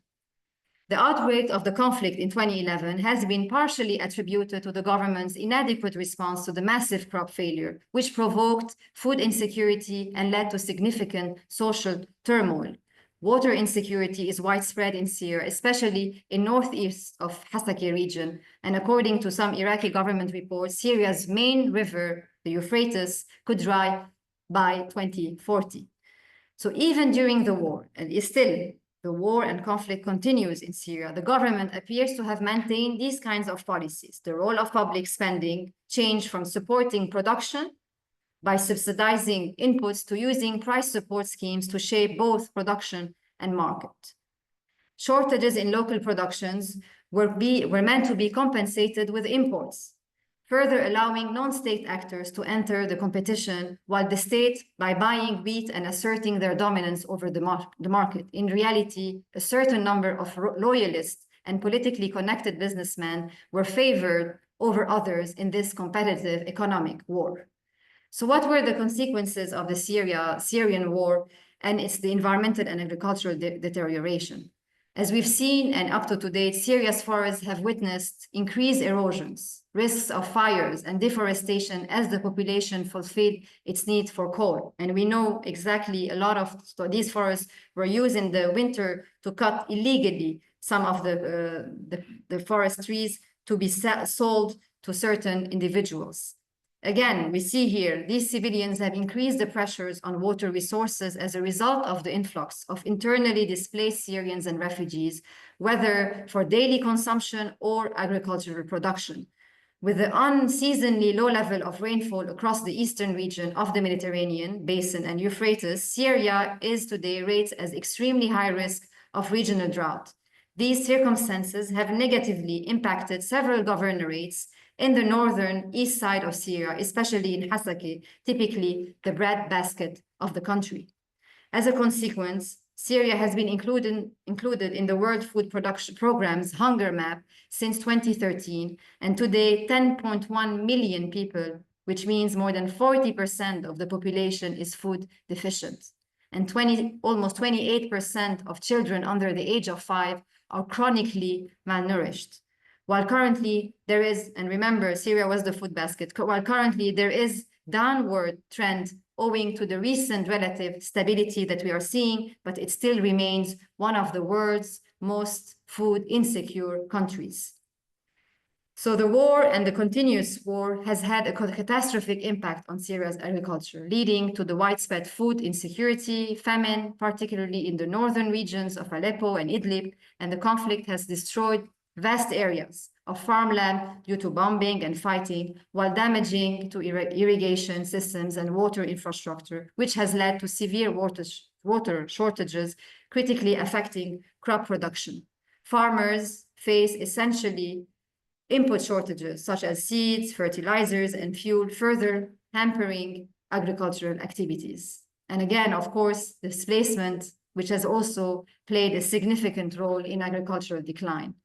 D: The outbreak of the conflict in 2011 has been partially attributed to the government's inadequate response to the massive crop failure, which provoked food insecurity and led to significant social turmoil. Water insecurity is widespread in Syria, especially in northeast of Hasakeh region. And according to some Iraqi government reports, Syria's main river, the Euphrates, could dry by 2040. So even during the war, and still the war and conflict continues in Syria, the government appears to have maintained these kinds of policies. The role of public spending changed from supporting production by subsidizing inputs to using price support schemes to shape both production and market. Shortages in local productions were meant to be compensated with imports, further allowing non-state actors to enter the competition, while the state, by buying wheat and asserting their dominance over the market. In reality, a certain number of loyalists and politically connected businessmen were favored over others in this competitive economic war. So what were the consequences of the Syrian war and its the environmental and agricultural deterioration? As we've seen, and up to date, Syria's forests have witnessed increased erosions, risks of fires and deforestation as the population fulfilled its need for coal. And we know exactly a lot of these forests were used in the winter to cut illegally some of the forest trees to be sold to certain individuals. Again, we see here, these civilians have increased the pressures on water resources as a result of the influx of internally displaced Syrians and refugees, whether for daily consumption or agricultural production. With the unseasonably low level of rainfall across the eastern region of the Mediterranean basin and Euphrates, Syria is today rated as extremely high risk of regional drought. These circumstances have negatively impacted several governorates in the northern east side of Syria, especially in Hasakeh, typically the breadbasket of the country. As a consequence, Syria has been included in the World Food Production Programme's hunger map since 2013, and today 10.1 million people, which means more than 40% of the population, is food deficient. And almost 28% of children under the age of 5 are chronically malnourished. While currently there is, and remember, Syria was the food basket, while currently there is downward trend owing to the recent relative stability that we are seeing, but it still remains one of the world's most food insecure countries. So the war and the continuous war has had a catastrophic impact on Syria's agriculture, leading to the widespread food insecurity, famine, particularly in the northern regions of Aleppo and Idlib, and the conflict has destroyed vast areas of farmland due to bombing and fighting, while damaging to irrigation systems and water infrastructure, which has led to severe water shortages, critically affecting crop production. Farmers face essentially input shortages such as seeds, fertilizers, and fuel, further hampering agricultural activities. And again, of course, displacement, which has also played a significant role in agricultural decline.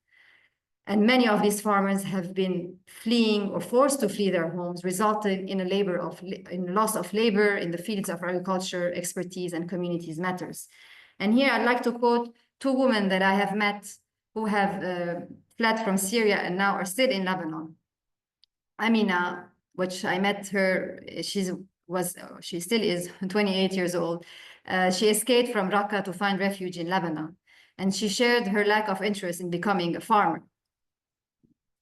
D: And many of these farmers have been fleeing or forced to flee their homes, resulting in a loss of labor in the fields of agriculture, expertise, and communities matters. And here I'd like to quote two women that I have met who have fled from Syria and now are still in Lebanon. Amina, which I met her, she still is 28 years old. She escaped from Raqqa to find refuge in Lebanon, and she shared her lack of interest in becoming a farmer.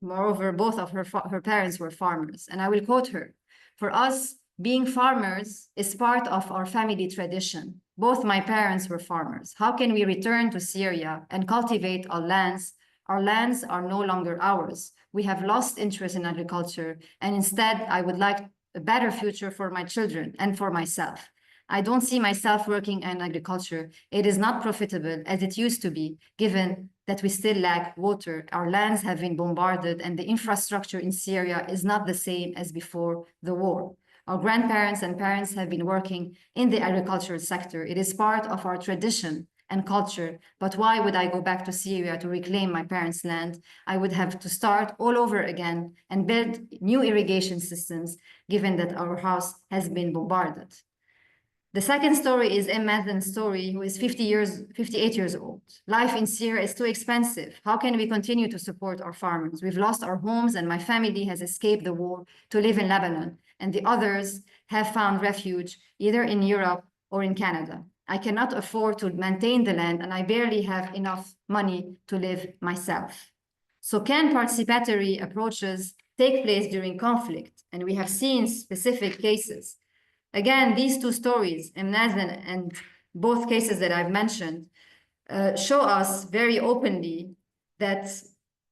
D: Moreover, both of her parents were farmers, and I will quote her. For us, being farmers is part of our family tradition. Both my parents were farmers. How can we return to Syria and cultivate our lands? Our lands are no longer ours. We have lost interest in agriculture, and instead, I would like a better future for my children and for myself. I don't see myself working in agriculture. It is not profitable as it used to be, given that we still lack water. Our lands have been bombarded, and the infrastructure in Syria is not the same as before the war. Our grandparents and parents have been working in the agricultural sector. It is part of our tradition and culture, but why would I go back to Syria to reclaim my parents' land? I would have to start all over again and build new irrigation systems, given that our house has been bombarded. The second story is Mazen's story, who is 58 years old. Life in Syria is too expensive. How can we continue to support our farmers? We've lost our homes, and my family has escaped the war to live in Lebanon, and the others have found refuge either in Europe or in Canada. I cannot afford to maintain the land, and I barely have enough money to live myself. So can participatory approaches take place during conflict? And we have seen specific cases. Again, these two stories, Mazen and both cases that I've mentioned, show us very openly that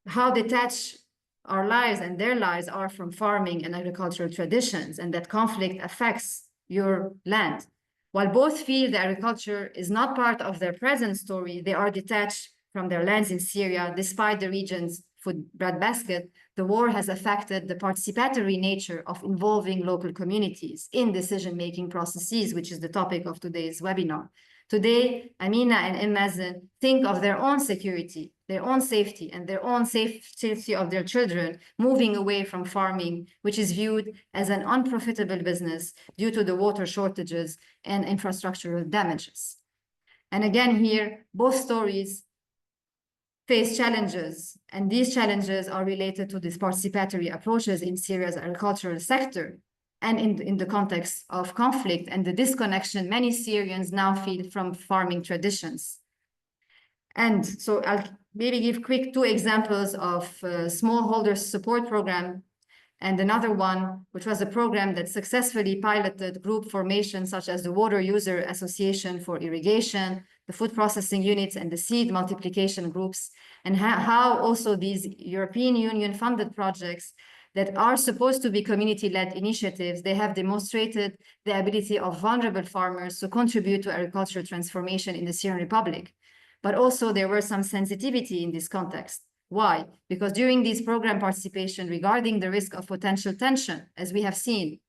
D: how detached our lives and their lives are from farming and agricultural traditions, and that conflict affects your land. While both feel that agriculture is not part of their present story, they are detached from their lands in Syria, despite the region's food breadbasket. The war has affected the participatory nature of involving local communities in decision-making processes, which is the topic of today's webinar. Today, Amina and Mazen think of their own security, their own safety, and their own safety of their children, moving away from farming, which is viewed as an unprofitable business due to the water shortages and infrastructural damages. And again here, both stories face challenges, and these challenges are related to these participatory approaches in Syria's agricultural sector, and in the context of conflict and the disconnection many Syrians now feel from farming traditions. And so I'll maybe give quick two examples of smallholder support program, and another one, which was a program that successfully piloted group formation, such as the Water User Association for Irrigation, the food processing units, and the seed multiplication groups, and how also these European Union funded projects that are supposed to be community-led initiatives, they have demonstrated the ability of vulnerable farmers to contribute to agricultural transformation in the Syrian Republic. But also there were some sensitivity in this context. Why? Because during this program participation regarding the risk of potential tension, as we have seen,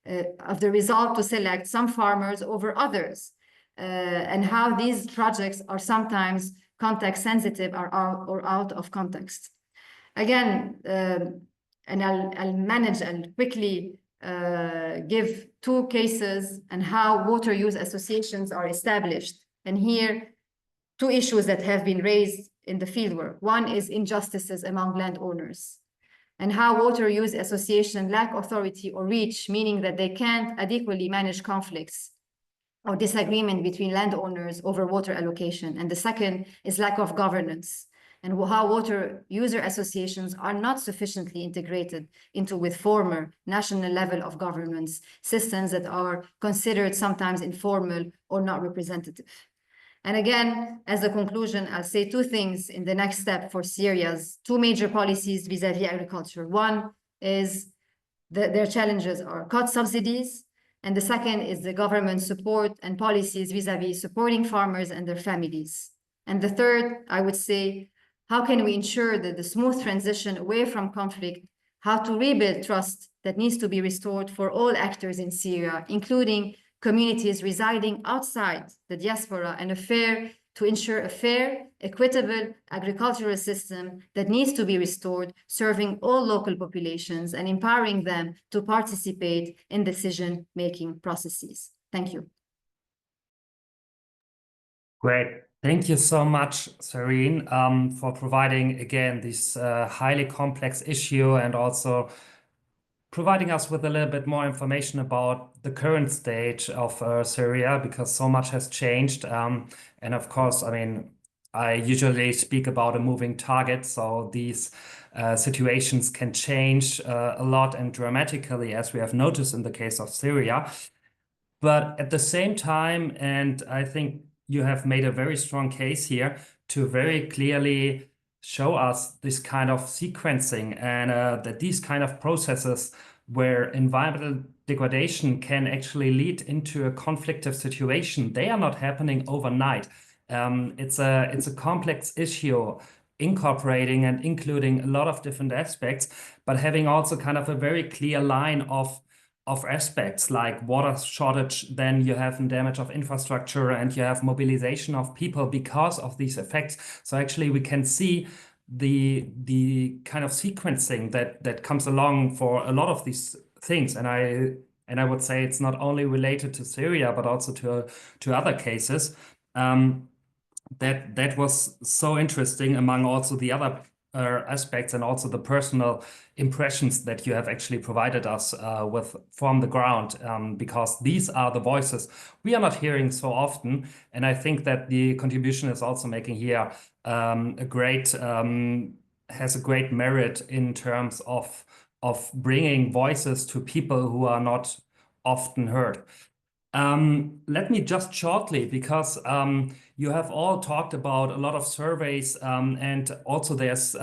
D: of the resolve to select some farmers over others, and how these projects are sometimes context sensitive or out of context. Again, and I'll quickly give two cases and how water use associations are established. And here, two issues that have been raised in the fieldwork. One is injustices among landowners and how water use associations lack authority or reach, meaning that they can't adequately manage conflicts or disagreement between landowners over water allocation. And the second is lack of governance and how water user associations are not sufficiently integrated into with former national level of governance systems that are considered sometimes informal or not representative. And again, as a conclusion, I'll say two things in the next step for Syria's two major policies vis-a-vis agriculture. One is their challenges are cut subsidies, and the second is the government support and policies vis-a-vis supporting farmers and their families. And the third, I would say, how can we ensure that the smooth transition away from conflict, how to rebuild trust that needs to be restored for all actors in Syria, including communities residing outside the diaspora, and to ensure a fair, equitable agricultural system that needs to be restored, serving all local populations and empowering them to participate in decision-making processes. Thank you.
A: Great. Thank you so much, Serene, for providing, again, this highly complex issue and also providing us with a little bit more information about the current stage of Syria, because so much has changed. And of course, I mean, I usually speak about a moving target, so these situations can change a lot and dramatically, as we have noticed in the case of Syria. But at the same time, and I think you have made a very strong case here to very clearly show us this kind of sequencing and that these kind of processes where environmental degradation can actually lead into a conflictive situation, they are not happening overnight. It's a complex issue, incorporating and including a lot of different aspects, but having also kind of a very clear line of aspects like water shortage, then you have damage of infrastructure and you have mobilization of people because of these effects. So actually we can see the kind of sequencing that comes along for a lot of these things. And I would say it's not only related to Syria, but also to other cases. That was so interesting among also the other aspects and also the personal impressions that you have actually provided us with from the ground, because these are the voices we are not hearing so often. And I think that the contribution is also making here has a great merit in terms of bringing voices to people who are not often heard. Let me just shortly, because you have all talked about a lot of surveys, and also there's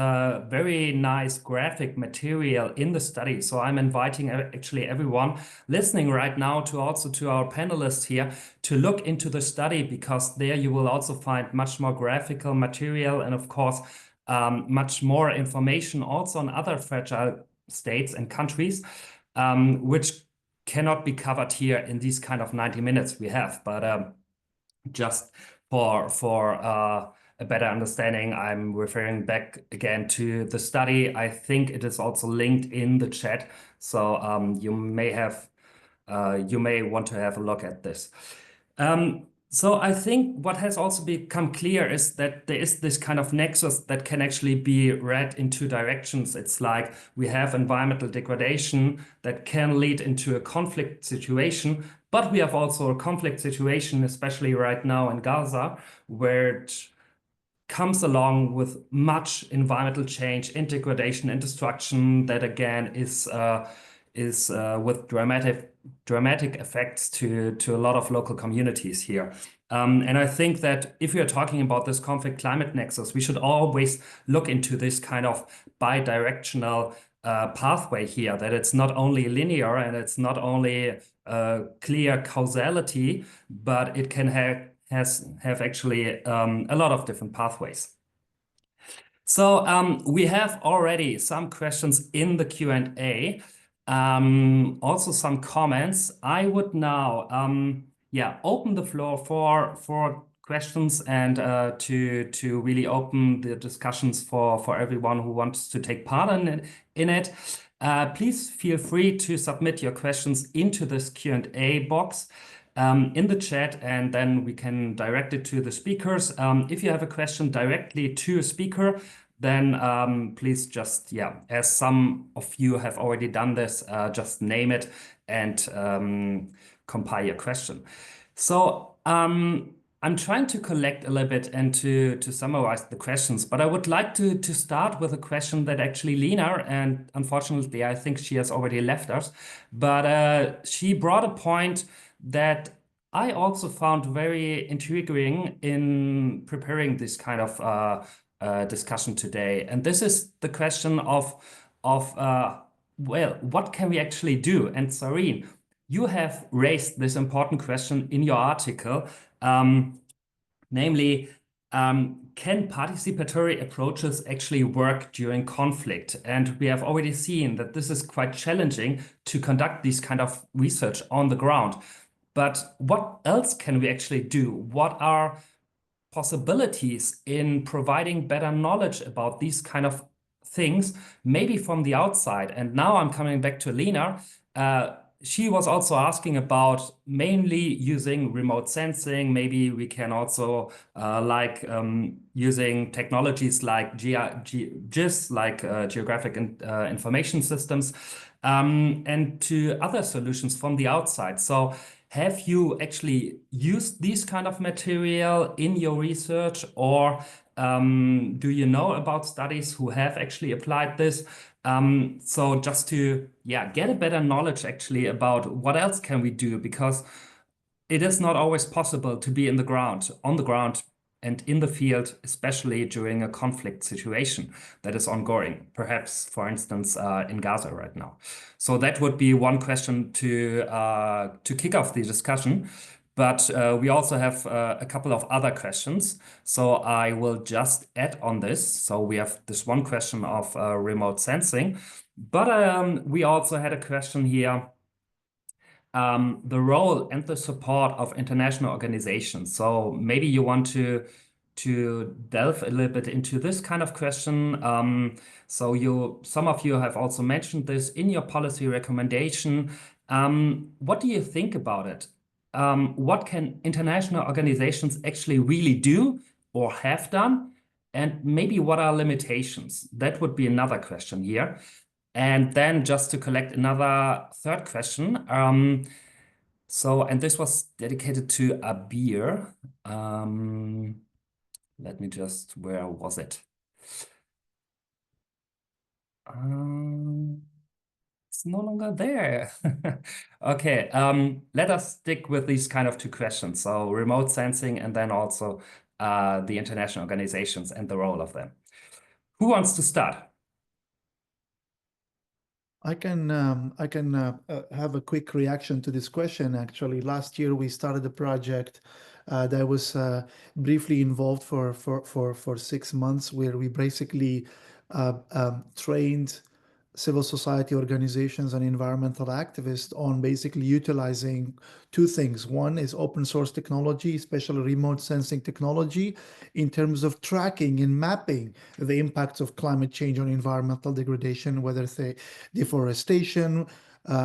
A: very nice graphic material in the study. So I'm inviting actually everyone listening right now to our panelists here to look into the study, because there you will also find much more graphical material and of course much more information also on other fragile states and countries, which cannot be covered here in these kind of 90 minutes we have. But just for a better understanding, I'm referring back again to the study. I think it is also linked in the chat, so you may want to have a look at this. So I think what has also become clear is that there is this kind of nexus that can actually be read in two directions. It's like we have environmental degradation that can lead into a conflict situation, but we have also a conflict situation, especially right now in Gaza, where it comes along with much environmental change, degradation and destruction that again is with dramatic effects to a lot of local communities here. And I think that if we are talking about this conflict climate nexus, we should always look into this kind of bi-directional pathway here, that it's not only linear and it's not only clear causality, but it can have actually a lot of different pathways. So we have already some questions in the Q&A. Also some comments. I would now open the floor for questions and to really open the discussions for everyone who wants to take part in it. Please feel free to submit your questions into this Q&A box. in the chat, and then we can direct it to the speakers. If you have a question directly to a speaker, then please just, as some of you have already done this, just name it and compile your question. So I'm trying to collect a little bit and to summarize the questions, but I would like to start with a question that actually Lena, and unfortunately I think she has already left us, but she brought a point that I also found very intriguing in preparing this kind of discussion today. And this is the question of well, what can we actually do? And Sareen, you have raised this important question in your article, namely, can participatory approaches actually work during conflict? And we have already seen that this is quite challenging to conduct this kind of research on the ground. But what else can we actually do? What are possibilities in providing better knowledge about these kind of things, maybe from the outside? And now I'm coming back to Lena. She was also asking about mainly using remote sensing. Maybe we can also using technologies like GIS, like geographic information systems, and to other solutions from the outside. So have you actually used these kind of material in your research, or do you know about studies who have actually applied this? So just to get a better knowledge actually about what else can we do, because it is not always possible to be on the ground and in the field, especially during a conflict situation that is ongoing, perhaps, for instance, in Gaza right now. So that would be one question to kick off the discussion. But we also have a couple of other questions. So I will just add on this. So we have this one question of remote sensing, but we also had a question here, the role and the support of international organizations. So maybe you want to delve a little bit into this kind of question. So some of you have also mentioned this in your policy recommendation. What do you think about it? What can international organizations actually really do or have done? And maybe what are limitations? That would be another question here. And then just to collect another third question. And this was dedicated to Abir. Let me just, where was it? It's no longer there. Okay, let us stick with these kind of two questions. So remote sensing, and then also the international organizations and the role of them. Who wants to start?
C: I can have a quick reaction to this question. Actually, last year we started a project that I was briefly involved for 6 months, where we basically trained civil society organizations and environmental activists on basically utilizing two things. One is open source technology, especially remote sensing technology, in terms of tracking and mapping the impacts of climate change on environmental degradation, whether it's deforestation,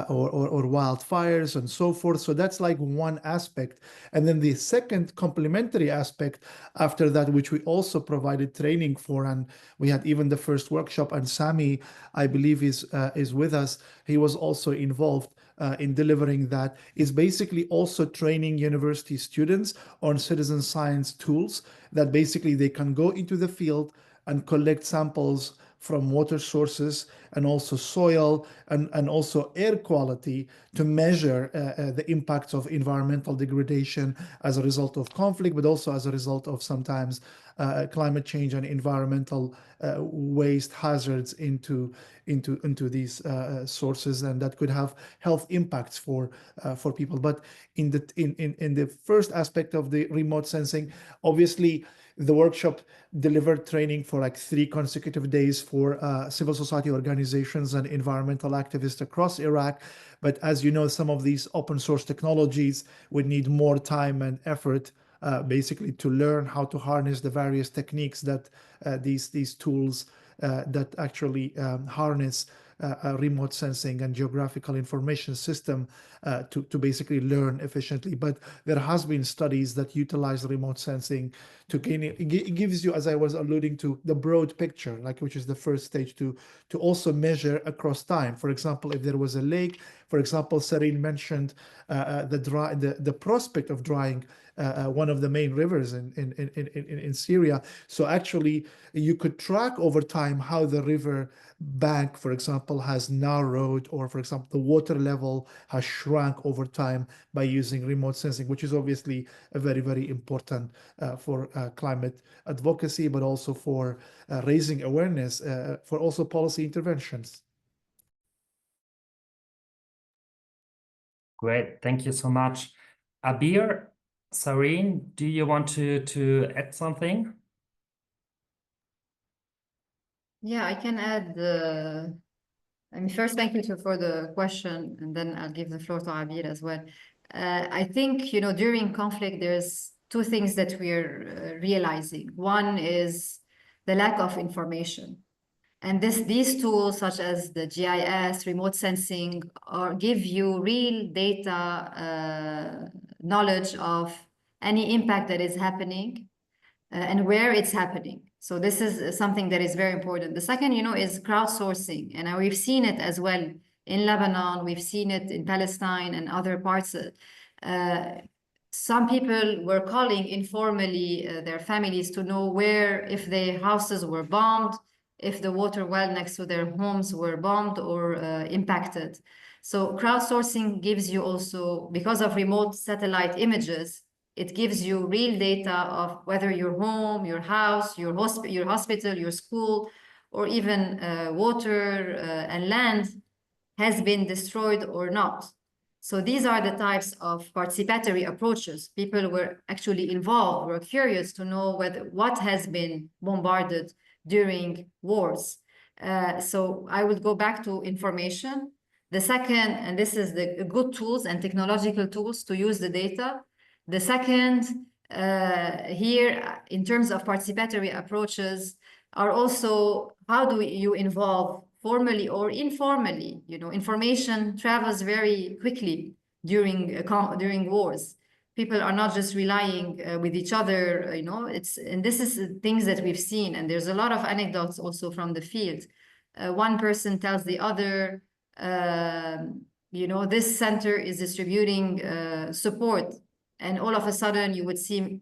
C: or wildfires and so forth. So that's like one aspect. And then the second complementary aspect after that, which we also provided training for, and we had even the first workshop, and Sami, I believe, is with us. He was also involved in delivering that, is basically also training university students on citizen science tools that basically they can go into the field and collect samples from water sources and also soil and also air quality to measure the impacts of environmental degradation as a result of conflict, but also as a result of sometimes climate change and environmental waste hazards into these sources, and that could have health impacts for people. But in the first aspect of the remote sensing, obviously, the workshop delivered training for like 3 consecutive days for civil society organizations and environmental activists across Iraq. But as you know, some of these open source technologies would need more time and effort basically to learn how to harness the various techniques that these tools that actually harness remote sensing and geographical information system to basically learn efficiently. But there has been studies that utilize remote sensing to gain it. It gives you, as I was alluding to, the broad picture, like which is the first stage to also measure across time. For example, if there was a lake, for example, Sareen mentioned the prospect of drying one of the main rivers in Syria. So actually, you could track over time how the river bank, for example, has narrowed, or for example, the water level has shrunk over time by using remote sensing, which is obviously a very, very important for climate advocacy, but also for raising awareness for also policy interventions.
A: Great, thank you so much. Abir, Sareen, do you want to add something?
D: Yeah, I can add. I mean, first, thank you for the question, and then I'll give the floor to Abir as well. I think, you know, during conflict, there's two things that we're realizing. One is the lack of information. And these tools, such as the GIS, remote sensing, give you real data, knowledge of any impact that is happening and where it's happening. So this is something that is very important. The second, you know, is crowdsourcing. And we've seen it as well in Lebanon. We've seen it in Palestine and other parts. Some people were calling informally their families to know where, if their houses were bombed, if the water well next to their homes were bombed or impacted. So crowdsourcing gives you also, because of remote satellite images, it gives you real data of whether your home, your house, your hospital, your school, or even water and land has been destroyed or not. So these are the types of participatory approaches. People were actually involved, were curious to know what has been bombarded during wars. So I would go back to information. The second, and this is the good tools and technological tools to use the data. The second, here, in terms of participatory approaches, are also how do you involve formally or informally? You know, information travels very quickly during wars. People are not just relying with each other, you know, and this is things that we've seen. And there's a lot of anecdotes also from the field. One person tells the other, you know, this center is distributing support. And all of a sudden you would see,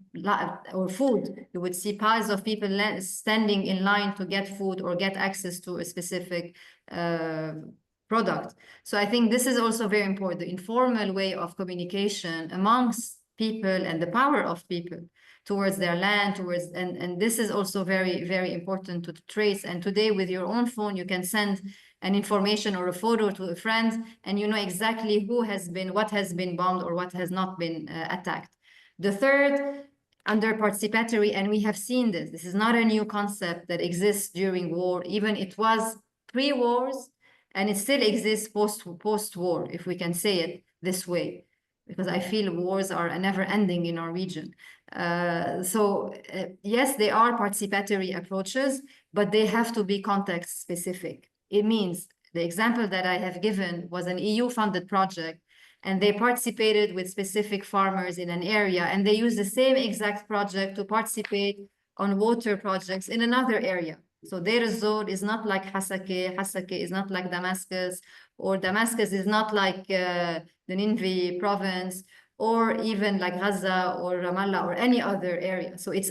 D: or food, you would see piles of people standing in line to get food or get access to a specific product. So I think this is also very important, the informal way of communication amongst people and the power of people towards their land, and this is also very, very important to trace. And today with your own phone, you can send an information or a photo to a friend, and you know exactly what has been bombed or what has not been attacked. The third, under participatory, and we have seen this is not a new concept that exists during war, even it was pre-wars, and it still exists post-war, if we can say it this way, because I feel wars are never ending in our region. Yes, they are participatory approaches, but they have to be context specific. It means the example that I have given was an EU-funded project, and they participated with specific farmers in an area, and they used the same exact project to participate on water projects in another area. So Deir ez-Zor is not like Hasake, Hasake is not like Damascus, or Damascus is not like the Nineveh province, or even like Gaza or Ramallah or any other area. So it's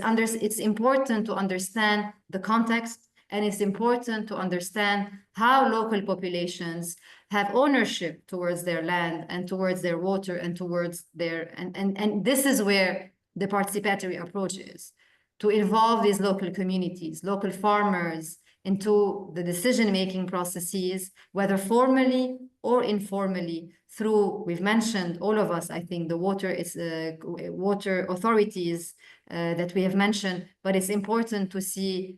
D: important to understand the context, and it's important to understand how local populations have ownership towards their land and towards their water and towards their, and this is where the participatory approach is, to involve these local communities, local farmers into the decision-making processes, whether formally or informally, through, we've mentioned, all of us, I think, the water authorities that we have mentioned, but it's important to see,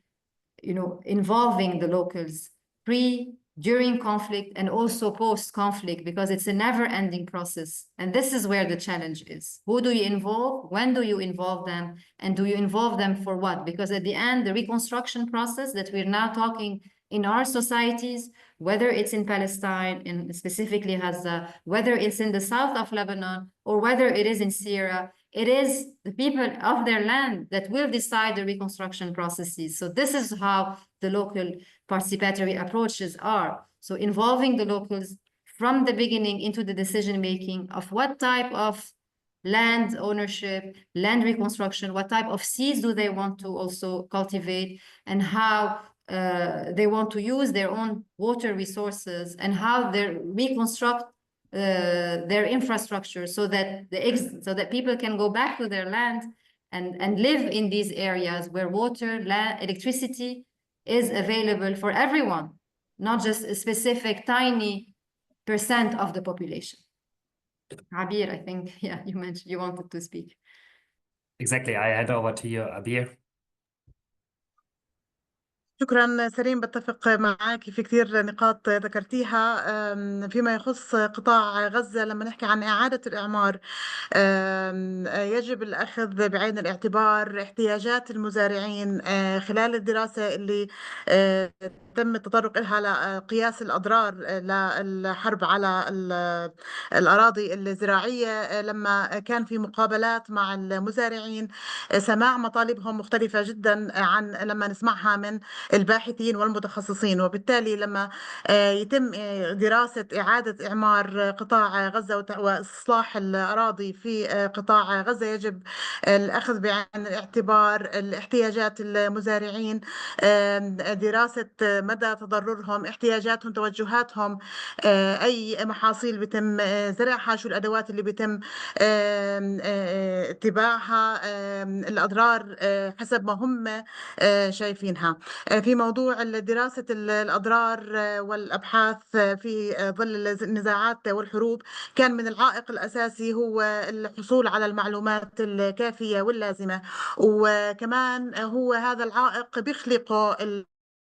D: you know, involving the locals pre, during conflict and also post-conflict, because it's a never-ending process. And this is where the challenge is. Who do you involve? When do you involve them? And do you involve them for what? Because at the end, the reconstruction process that we're now talking in our societies, whether it's in Palestine, and specifically Gaza, whether it's in the south of Lebanon, or whether it is in Syria, it is the people of their land that will decide the reconstruction processes. So this is how the local participatory approaches are. So involving the locals from the beginning into the decision-making of what type of land ownership, land reconstruction, what type of seeds do they want to also cultivate, and how they want to use their own water resources, and how they reconstruct their infrastructure so that people can go back to their land and live in these areas where water, land, electricity is available for everyone, not just a specific tiny % of the population. Abir, I think, yeah, you mentioned you wanted to speak.
A: Exactly. I hand over to you, Abir.
B: شكرا سليم، بتفق معك في كثير نقاط ذكرتيها فيما يخص قطاع غزة. لما نحكي عن إعادة الإعمار يجب الأخذ بعين الاعتبار احتياجات المزارعين خلال الدراسة اللي تم التطرق لها لقياس الأضرار للحرب على الأراضي الزراعية. لما كان في مقابلات مع المزارعين سماع مطالبهم مختلفة جدا عن لما نسمعها من الباحثين والمتخصصين، وبالتالي لما يتم دراسة إعادة إعمار قطاع غزة وإصلاح الأراضي في قطاع غزة يجب الأخذ بعين الاعتبار الاحتياجات المزارعين، دراسة مدى تضررهم، احتياجاتهم، توجهاتهم، أي محاصيل بتم زرعها، شو الأدوات اللي بتم اتباعها، الأضرار حسب ما هم شايفينها. في موضوع دراسة الأضرار والأبحاث في ظل النزاعات والحروب، كان من العائق الأساسي هو الحصول على المعلومات الكافية واللازمة، وكمان هو هذا العائق بيخلقه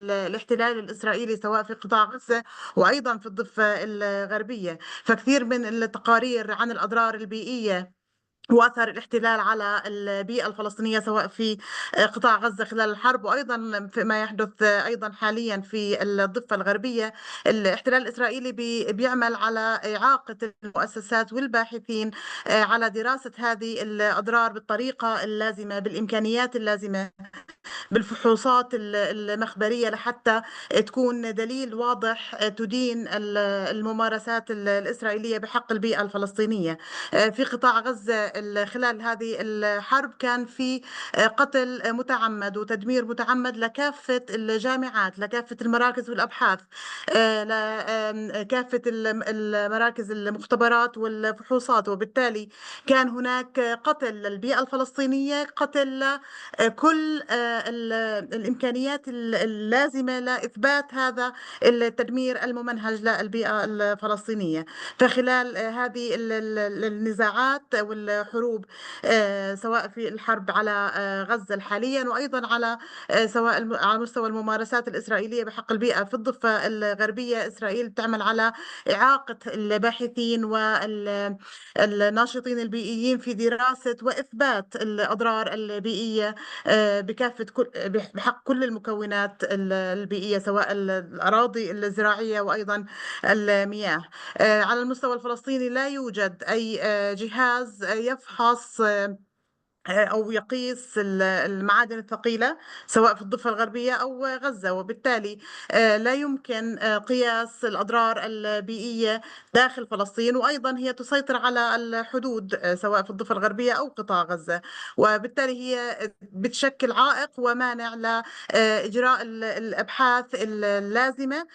B: الاحتلال الإسرائيلي سواء في قطاع غزة وأيضا في الضفة الغربية. فكثير من التقارير عن الأضرار البيئية وأثر الاحتلال على البيئة الفلسطينية سواء في قطاع غزة خلال الحرب، وأيضا في ما يحدث أيضا حاليا في الضفة الغربية، الاحتلال الإسرائيلي بيعمل على إعاقة المؤسسات والباحثين على دراسة هذه الأضرار بالطريقة اللازمة، بالإمكانيات اللازمة، بالفحوصات المخبرية، لحتى تكون دليل واضح تدين الممارسات الإسرائيلية بحق البيئة الفلسطينية. في قطاع غزة خلال هذه الحرب كان في قتل متعمد وتدمير متعمد لكافة الجامعات، لكافة المراكز والأبحاث، لكافة المراكز المختبرات والفحوصات، وبالتالي كان هناك قتل للبيئة الفلسطينية، قتل كل الإمكانيات اللازمة لإثبات هذا التدمير الممنهج للبيئة الفلسطينية. فخلال هذه النزاعات والحروب سواء في الحرب على غزة حاليا، وأيضا على سواء على مستوى الممارسات الإسرائيلية بحق البيئة في الضفة الغربية، إسرائيل تعمل على إعاقة الباحثين والناشطين البيئيين في دراسة وإثبات الأضرار البيئية بحق كل المكونات البيئية سواء الأراضي الزراعية وأيضا المياه. على المستوى الفلسطيني لا يوجد أي جهاز يفحص أو يقيس المعادن الثقيلة سواء في الضفة الغربية أو غزة، وبالتالي لا يمكن قياس الأضرار البيئية داخل فلسطين، وأيضا هي تسيطر على الحدود سواء في الضفة الغربية أو قطاع غزة، وبالتالي هي بتشكل عائق ومانع لإجراء الأبحاث اللازمة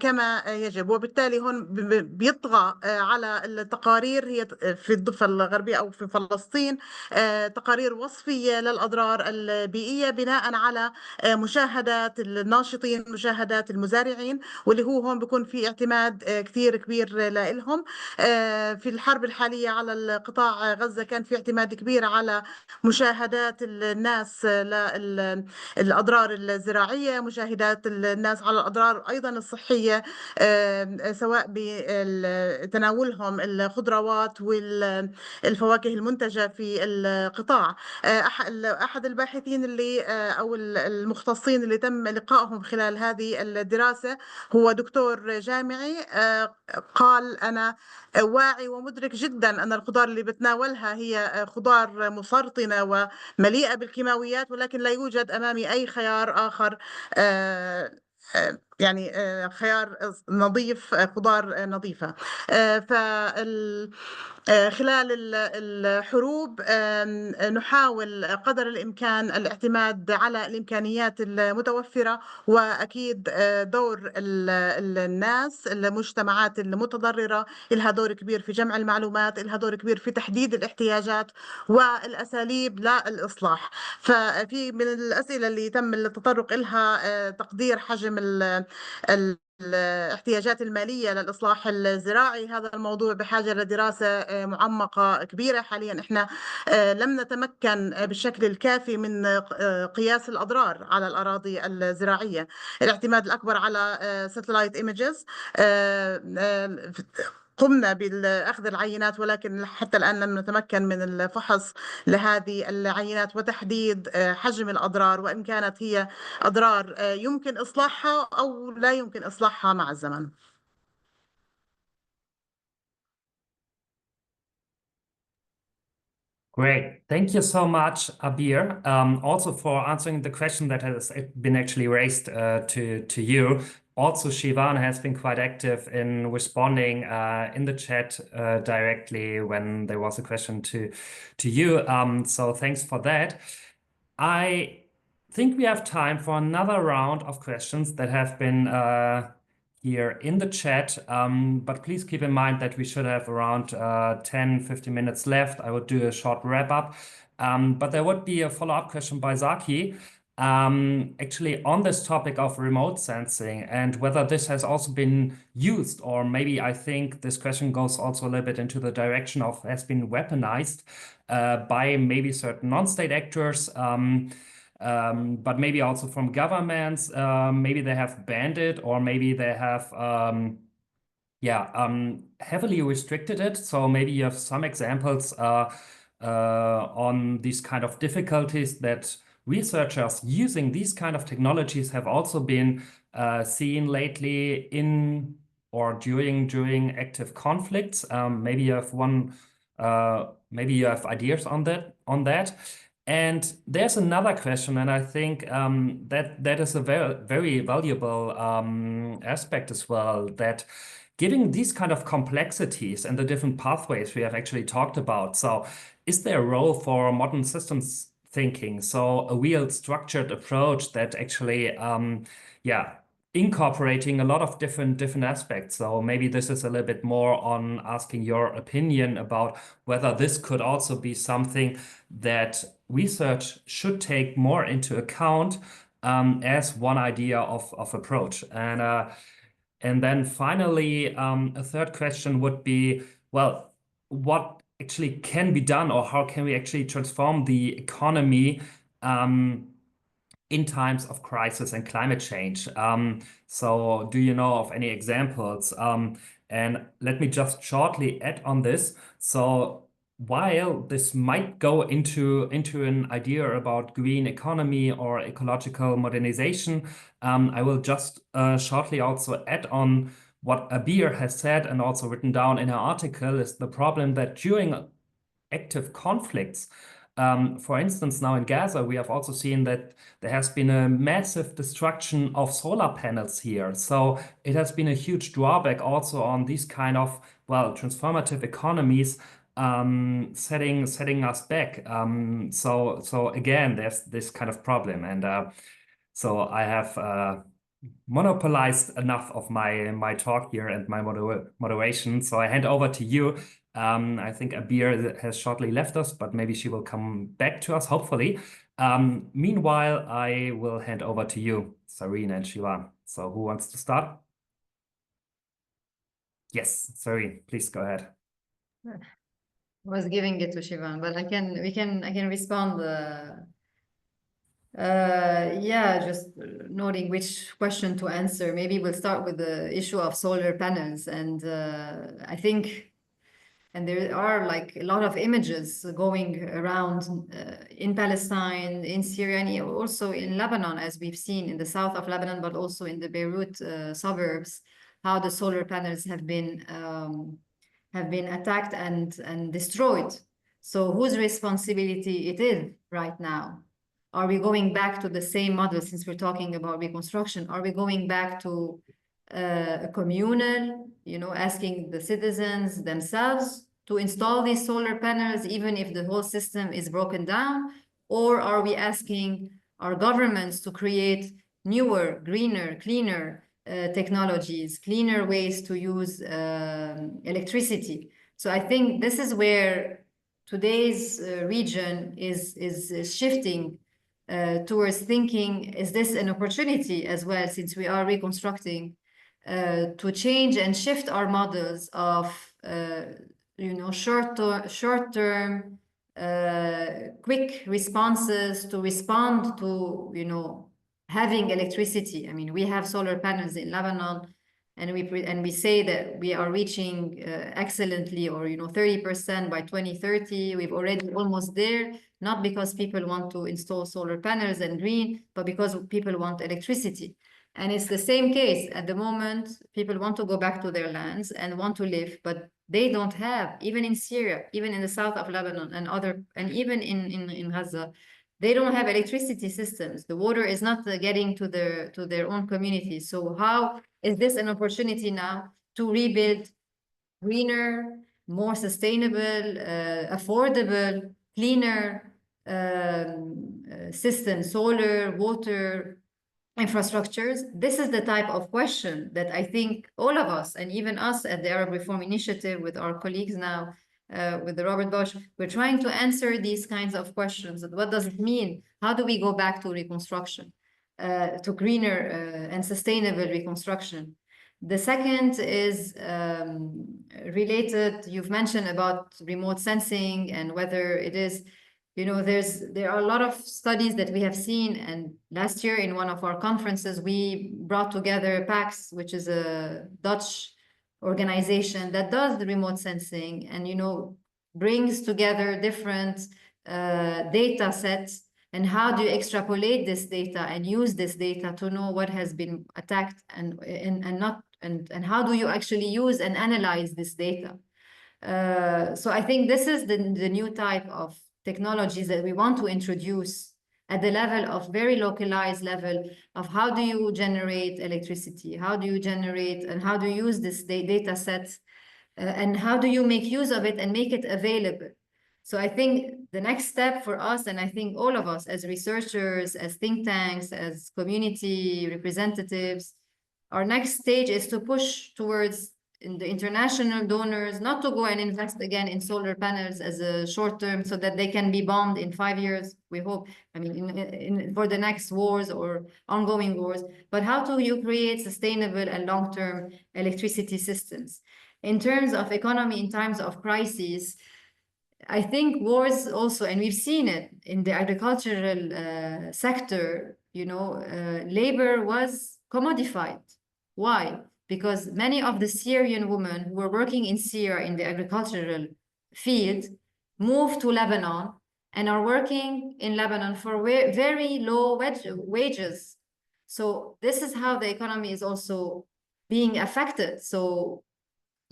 B: كما يجب. وبالتالي هون بيطغى على التقارير هي في الضفة الغربية أو في فلسطين تقارير تقارير وصفية للأضرار البيئية بناء على مشاهدات الناشطين، مشاهدات المزارعين، واللي هو هون بيكون في اعتماد كثير كبير لهم. في الحرب الحالية على القطاع غزة كان في اعتماد كبير على مشاهدات الناس للأضرار الزراعية، مشاهدات الناس على الأضرار أيضا الصحية، سواء بتناولهم الخضروات والفواكه المنتجة في القطاع. أحد الباحثين اللي أو المختصين اللي تم لقائهم خلال هذه الدراسة هو دكتور جامعي، قال: أنا واعي ومدرك جدا أن الخضار اللي بتناولها هي خضار مسرطنة ومليئة بالكيماويات، ولكن لا يوجد أمامي أي خيار آخر، يعني خيار نظيف، خضار نظيفة. خلال الحروب نحاول قدر الإمكان الاعتماد على الإمكانيات المتوفرة، وأكيد دور الناس، المجتمعات المتضررة لها دور كبير في جمع المعلومات، لها دور كبير في تحديد الاحتياجات والأساليب للإصلاح. ففي من الأسئلة اللي تم التطرق لها تقدير حجم الاحتياجات المالية للإصلاح الزراعي. هذا الموضوع بحاجة لدراسة معمقة كبيرة. حاليا احنا لم نتمكن بالشكل الكافي من قياس الأضرار على الأراضي الزراعية. الاعتماد الأكبر على satellite images، قمنا بالأخذ العينات، ولكن حتى الآن لم نتمكن من الفحص لهذه العينات وتحديد حجم الأضرار، وإن كانت هي أضرار يمكن إصلاحها أو لا يمكن إصلاحها مع الزمن.
A: Great. Thank you so much, Abir, also for answering the question that has been actually raised to you. Also, Shivan has been quite active in responding in the chat directly when there was a question to you. So thanks for that. I think we have time for another round of questions that have been here in the chat, but please keep in mind that we should have around 10-15 minutes left. I would do a short wrap up, but there would be a follow-up question by Zaki, actually on this topic of remote sensing and whether this has also been used, or maybe I think this question goes also a little bit into the direction of has been weaponized by maybe certain non-state actors, but maybe also from governments. Maybe they have banned it, or maybe they have heavily restricted it. So maybe you have some examples on these kind of difficulties that researchers using these kind of technologies have also been seen lately in or during active conflicts. Maybe you have maybe you have ideas on that. And there's another question, and I think that is a very valuable aspect as well, that given these kind of complexities and the different pathways we have actually talked about, so is there a role for modern systems thinking? So a real structured approach that actually, incorporating a lot of different aspects. So maybe this is a little bit more on asking your opinion about whether this could also be something that research should take more into account as one idea of approach. And then finally, a third question would be, well, what actually can be done, or how can we actually transform the economy in times of crisis and climate change? So do you know of any examples? And let me just shortly add on this. So while this might go into an idea about green economy or ecological modernization, I will just shortly also add on what Abir has said and also written down in her article, is the problem that during active conflicts, for instance, now in Gaza, we have also seen that there has been a massive destruction of solar panels here. So it has been a huge drawback also on these kind of, well, transformative economies, setting us back. So again, there's this kind of problem. And so I have monopolized enough of my talk here and my moderation. So I hand over to you. I think Abir has shortly left us, but maybe she will come back to us, hopefully. Meanwhile, I will hand over to you, Sareen and Shivan. So who wants to start? Yes, Sareen, please go ahead.
D: I was giving it to Shivan, but I can respond. Yeah, just noting which question to answer. Maybe we'll start with the issue of solar panels, and I think, and there are like a lot of images going around in Palestine, in Syria, and also in Lebanon, as we've seen in the south of Lebanon, but also in the Beirut suburbs, how the solar panels have been attacked and destroyed. So whose responsibility it is right now? Are we going back to the same model, since we're talking about reconstruction? Are we going back to a communal, asking the citizens themselves to install these solar panels, even if the whole system is broken down? Or are we asking our governments to create newer, greener, cleaner technologies, cleaner ways to use electricity? So I think this is where today's region is shifting towards thinking, is this an opportunity as well, since we are reconstructing, to change and shift our models of, short-term, quick responses to respond to, having electricity. I mean, we have solar panels in Lebanon, and we say that we are reaching excellently, or 30% by 2030. We've already almost there, not because people want to install solar panels and green, but because people want electricity. And it's the same case at the moment. People want to go back to their lands and want to live, but they don't have, even in Syria, even in the south of Lebanon and even in Gaza, they don't have electricity systems. The water is not getting to their own communities. So how is this an opportunity now to rebuild greener, more sustainable, affordable, cleaner systems, solar, water, infrastructures? This is the type of question that I think all of us, and even us at the Arab Reform Initiative with our colleagues now, with the Robert Bosch, we're trying to answer these kinds of questions. What does it mean? How do we go back to reconstruction, to greener and sustainable reconstruction? The second is related, you've mentioned about remote sensing and whether it is, there are a lot of studies that we have seen. And last year in one of our conferences, we brought together PAX, which is a Dutch organization that does the remote sensing and, brings together different data sets. And how do you extrapolate this data and use this data to know what has been attacked and how do you actually use and analyze this data? So I think this is the new type of technologies that we want to introduce at the level of very localized level of how do you generate electricity, how do you generate and how do you use this data set, and how do you make use of it and make it available. So I think the next step for us, and I think all of us as researchers, as think tanks, as community representatives, our next stage is to push towards the international donors, not to go and invest again in solar panels as a short term so that they can be bombed in 5 years, we hope, for the next wars or ongoing wars, but how do you create sustainable and long-term electricity systems? In terms of economy, in times of crises, I think wars also, and we've seen it in the agricultural sector, labor was commodified. Why? Because many of the Syrian women who were working in Syria in the agricultural field moved to Lebanon and are working in Lebanon for very low wages. So this is how the economy is also being affected. So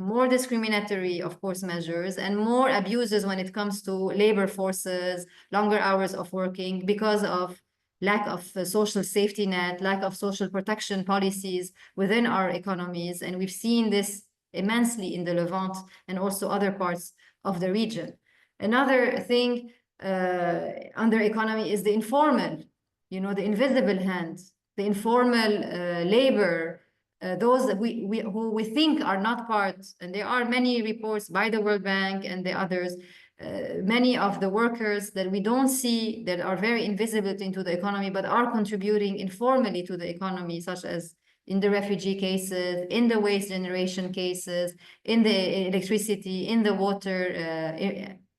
D: more discriminatory, of course, measures and more abuses when it comes to labor forces, longer hours of working because of lack of social safety net, lack of social protection policies within our economies. And we've seen this immensely in the Levant and also other parts of the region. Another thing under economy is the informal, the invisible hand the informal labor, those that who we think are not part, and there are many reports by the World Bank and the others, many of the workers that we don't see, that are very invisible into the economy, but are contributing informally to the economy, such as in the refugee cases, in the waste generation cases, in the electricity, in the water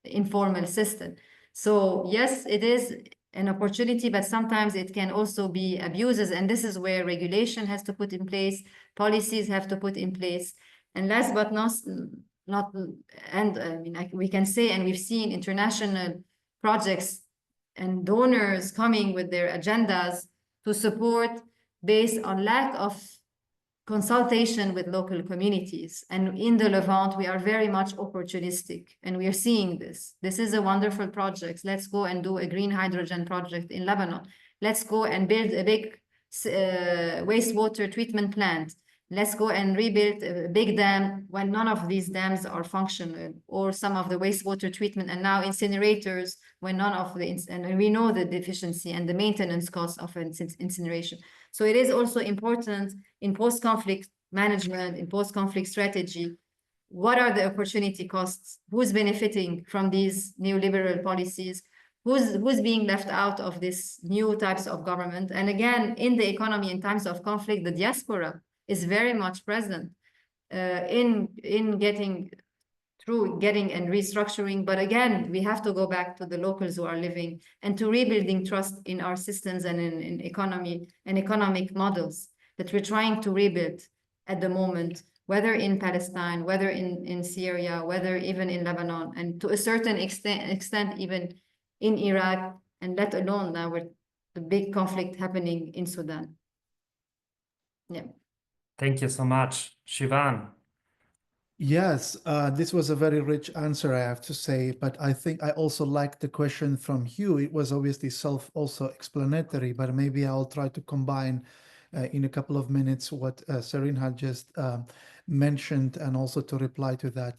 D: informal system. So yes, it is an opportunity, but sometimes it can also be abuses. And this is where regulation has to put in place, policies have to put in place. And last but we can say, and we've seen international projects and donors coming with their agendas to support based on lack of consultation with local communities. And in the Levant, we are very much opportunistic, and we are seeing this. This is a wonderful project. Let's go and do a green hydrogen project in Lebanon. Let's go and build a big wastewater treatment plant. Let's go and rebuild a big dam when none of these dams are functional, or some of the wastewater treatment, and now incinerators when none of the, and we know the deficiency and the maintenance costs of incineration. So it is also important in post-conflict management, in post-conflict strategy, what are the opportunity costs? Who's benefiting from these neoliberal policies? Who's being left out of this new types of government? And again, in the economy, in times of conflict, the diaspora is very much present in getting and restructuring. But again, we have to go back to the locals who are living and to rebuilding trust in our systems and in economy and economic models that we're trying to rebuild at the moment, whether in Palestine, whether in Syria, whether even in Lebanon, and to a certain extent even in Iraq, and let alone now with the big conflict happening in Sudan. Yeah.
A: Thank you so much, Shivan.
C: Yes, this was a very rich answer, I have to say, but I think I also liked the question from Hugh. It was obviously also-explanatory, but maybe I'll try to combine in a couple of minutes what Serene had just mentioned, and also to reply to that.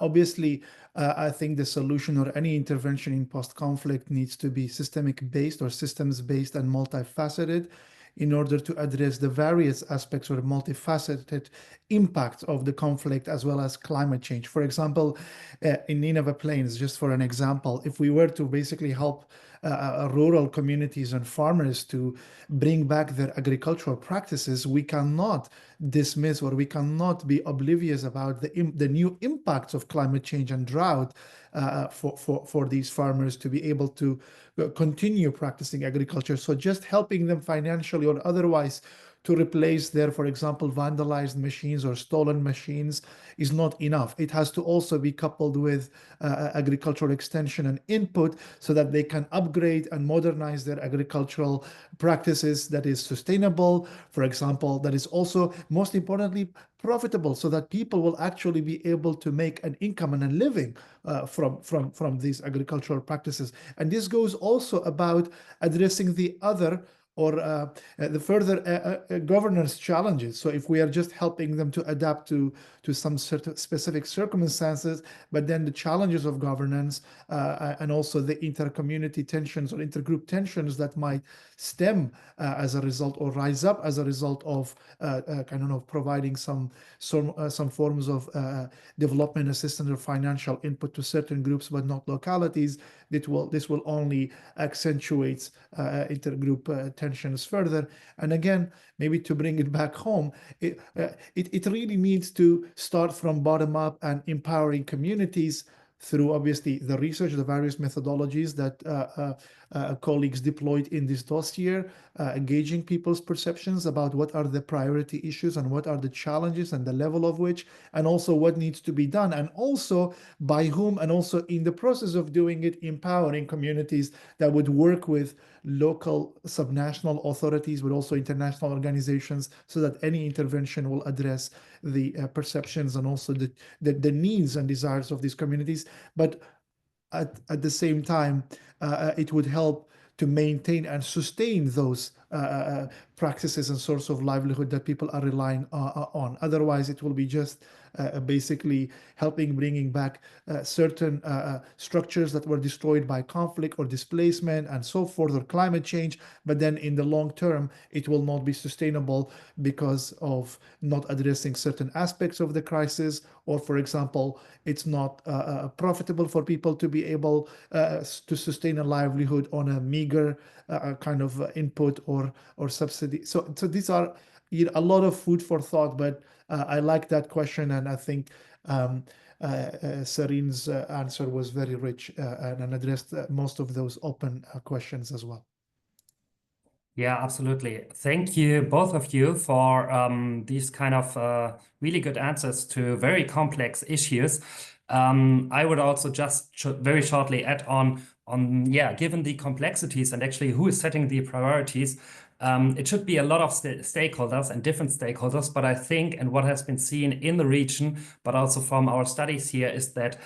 C: Obviously, I think the solution or any intervention in post-conflict needs to be systemic-based or systems-based and multifaceted, in order to address the various aspects or multifaceted impact of the conflict, as well as climate change. For example, in Nineveh Plains, just for an example, if we were to basically help rural communities and farmers to bring back their agricultural practices, we cannot dismiss, or we cannot be oblivious about the new impacts of climate change and drought for these farmers to be able to continue practicing agriculture. So just helping them financially or otherwise to replace their, for example, vandalized machines or stolen machines is not enough. It has to also be coupled with agricultural extension and input, so that they can upgrade and modernize their agricultural practices that is sustainable, for example, that is also, most importantly, profitable, so that people will actually be able to make an income and a living from these agricultural practices. And this goes also about addressing the other or the further governance challenges. So if we are just helping them to adapt to some certain specific circumstances, but then the challenges of governance and also the inter-community tensions or intergroup tensions that might stem as a result, or rise up as a result of providing some forms of development assistance or financial input to certain groups, but not localities, this will only accentuate intergroup tensions further. And again, maybe to bring it back home, it really needs to start from bottom up and empowering communities through, obviously, the research, the various methodologies that colleagues deployed in this dossier, engaging people's perceptions about what are the priority issues and what are the challenges and the level of which, and also what needs to be done, and also by whom, and also in the process of doing it, empowering communities that would work with local subnational authorities, but also international organizations, so that any intervention will address the perceptions and also the needs and desires of these communities. But at the same time, it would help to maintain and sustain those practices and source of livelihood that people are relying on. Otherwise, it will be just basically bringing back certain structures that were destroyed by conflict or displacement and so forth, or climate change. But then in the long term, it will not be sustainable because of not addressing certain aspects of the crisis, or, for example, it's not profitable for people to be able to sustain a livelihood on a meager kind of input or subsidy. So these are a lot of food for thought, but I like that question, and I think Sarine's answer was very rich and addressed most of those open questions as well.
A: Yeah, absolutely. Thank you, both of you, for these kind of really good answers to very complex issues. I would also just very shortly add on, given the complexities and actually who is setting the priorities, it should be a lot of stakeholders and different stakeholders. But I think, and what has been seen in the region, but also from our studies here, is that,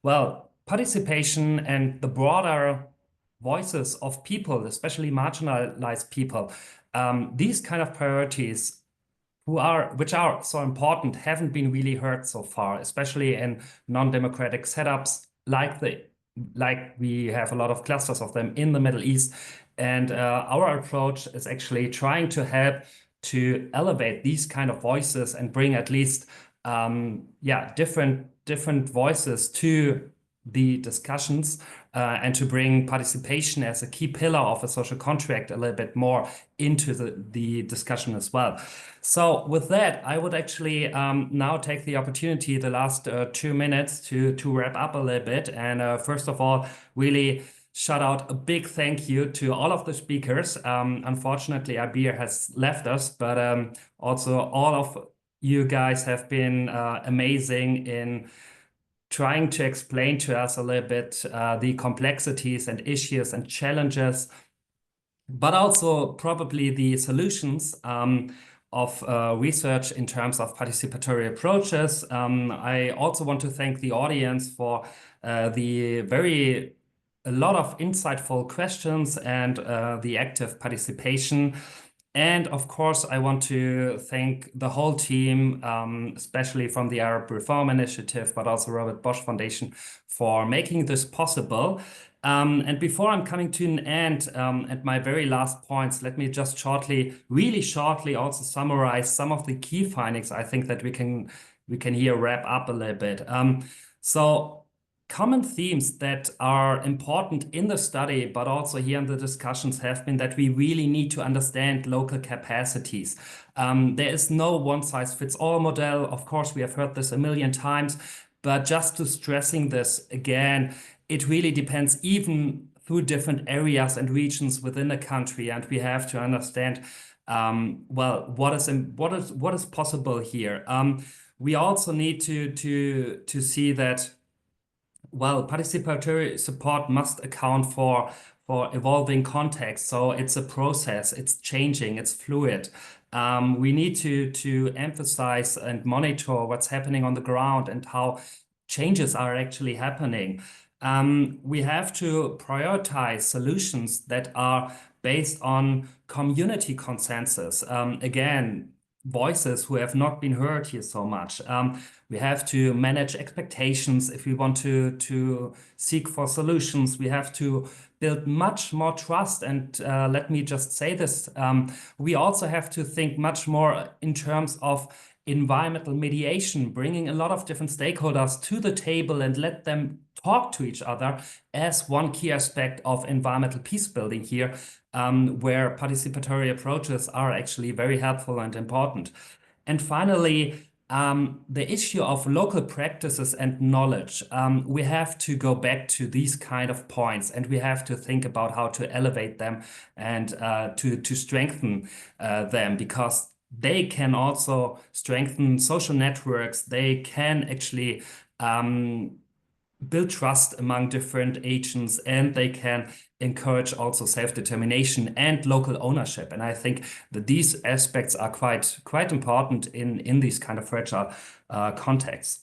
A: well, participation and the broader voices of people, especially marginalized people, these kind of priorities which are so important, haven't been really heard so far, especially in non-democratic setups like we have a lot of clusters of them in the Middle East. And our approach is actually trying to help to elevate these kind of voices and bring at least different voices to the discussions, and to bring participation as a key pillar of a social contract a little bit more into the discussion as well. So with that, I would actually now take the opportunity, the last 2 minutes, to wrap up a little bit. And first of all, really shout out a big thank you to all of the speakers. Unfortunately, Abir has left us, but also all of you guys have been amazing in trying to explain to us a little bit the complexities and issues and challenges, but also probably the solutions of research in terms of participatory approaches. I also want to thank the audience for a lot of insightful questions and the active participation. And of course, I want to thank the whole team, especially from the Arab Reform Initiative, but also Robert Bosch Foundation, for making this possible. And before I'm coming to an end, at my very last points, let me just really shortly also summarize some of the key findings I think that we can here wrap up a little bit. So common themes that are important in the study, but also here in the discussions, have been that we really need to understand local capacities. There is no one-size-fits-all model. Of course, we have heard this a million times, but just to stressing this again, it really depends even through different areas and regions within a country, and we have to understand, well, what is possible here. We also need to see that, well, participatory support must account for evolving context. So it's a process, it's changing, it's fluid. We need to emphasize and monitor what's happening on the ground and how changes are actually happening. We have to prioritize solutions that are based on community consensus. Again, voices who have not been heard here so much. We have to manage expectations if we want to seek for solutions. We have to build much more trust. And let me just say this, we also have to think much more in terms of environmental mediation, bringing a lot of different stakeholders to the table and let them talk to each other as one key aspect of environmental peace building here, where participatory approaches are actually very helpful and important. And finally, the issue of local practices and knowledge. We have to go back to these kind of points, and we have to think about how to elevate them and to strengthen them, because they can also strengthen social networks. They can actually build trust among different agents, and they can encourage also self-determination and local ownership. And I think that these aspects are quite important in these kind of fragile contexts.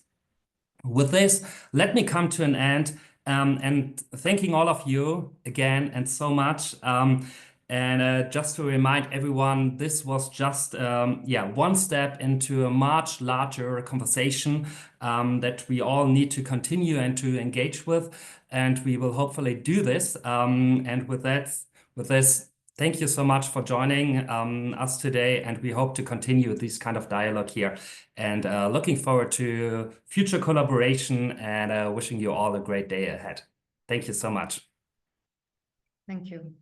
A: With this, let me come to an end, and thanking all of you again and so much. And just to remind everyone, this was just one step into a much larger conversation that we all need to continue and to engage with. And we will hopefully do this. And with this, thank you so much for joining us today. And we hope to continue this kind of dialogue here. And looking forward to future collaboration and wishing you all a great day ahead. Thank you so much.
D: Thank you.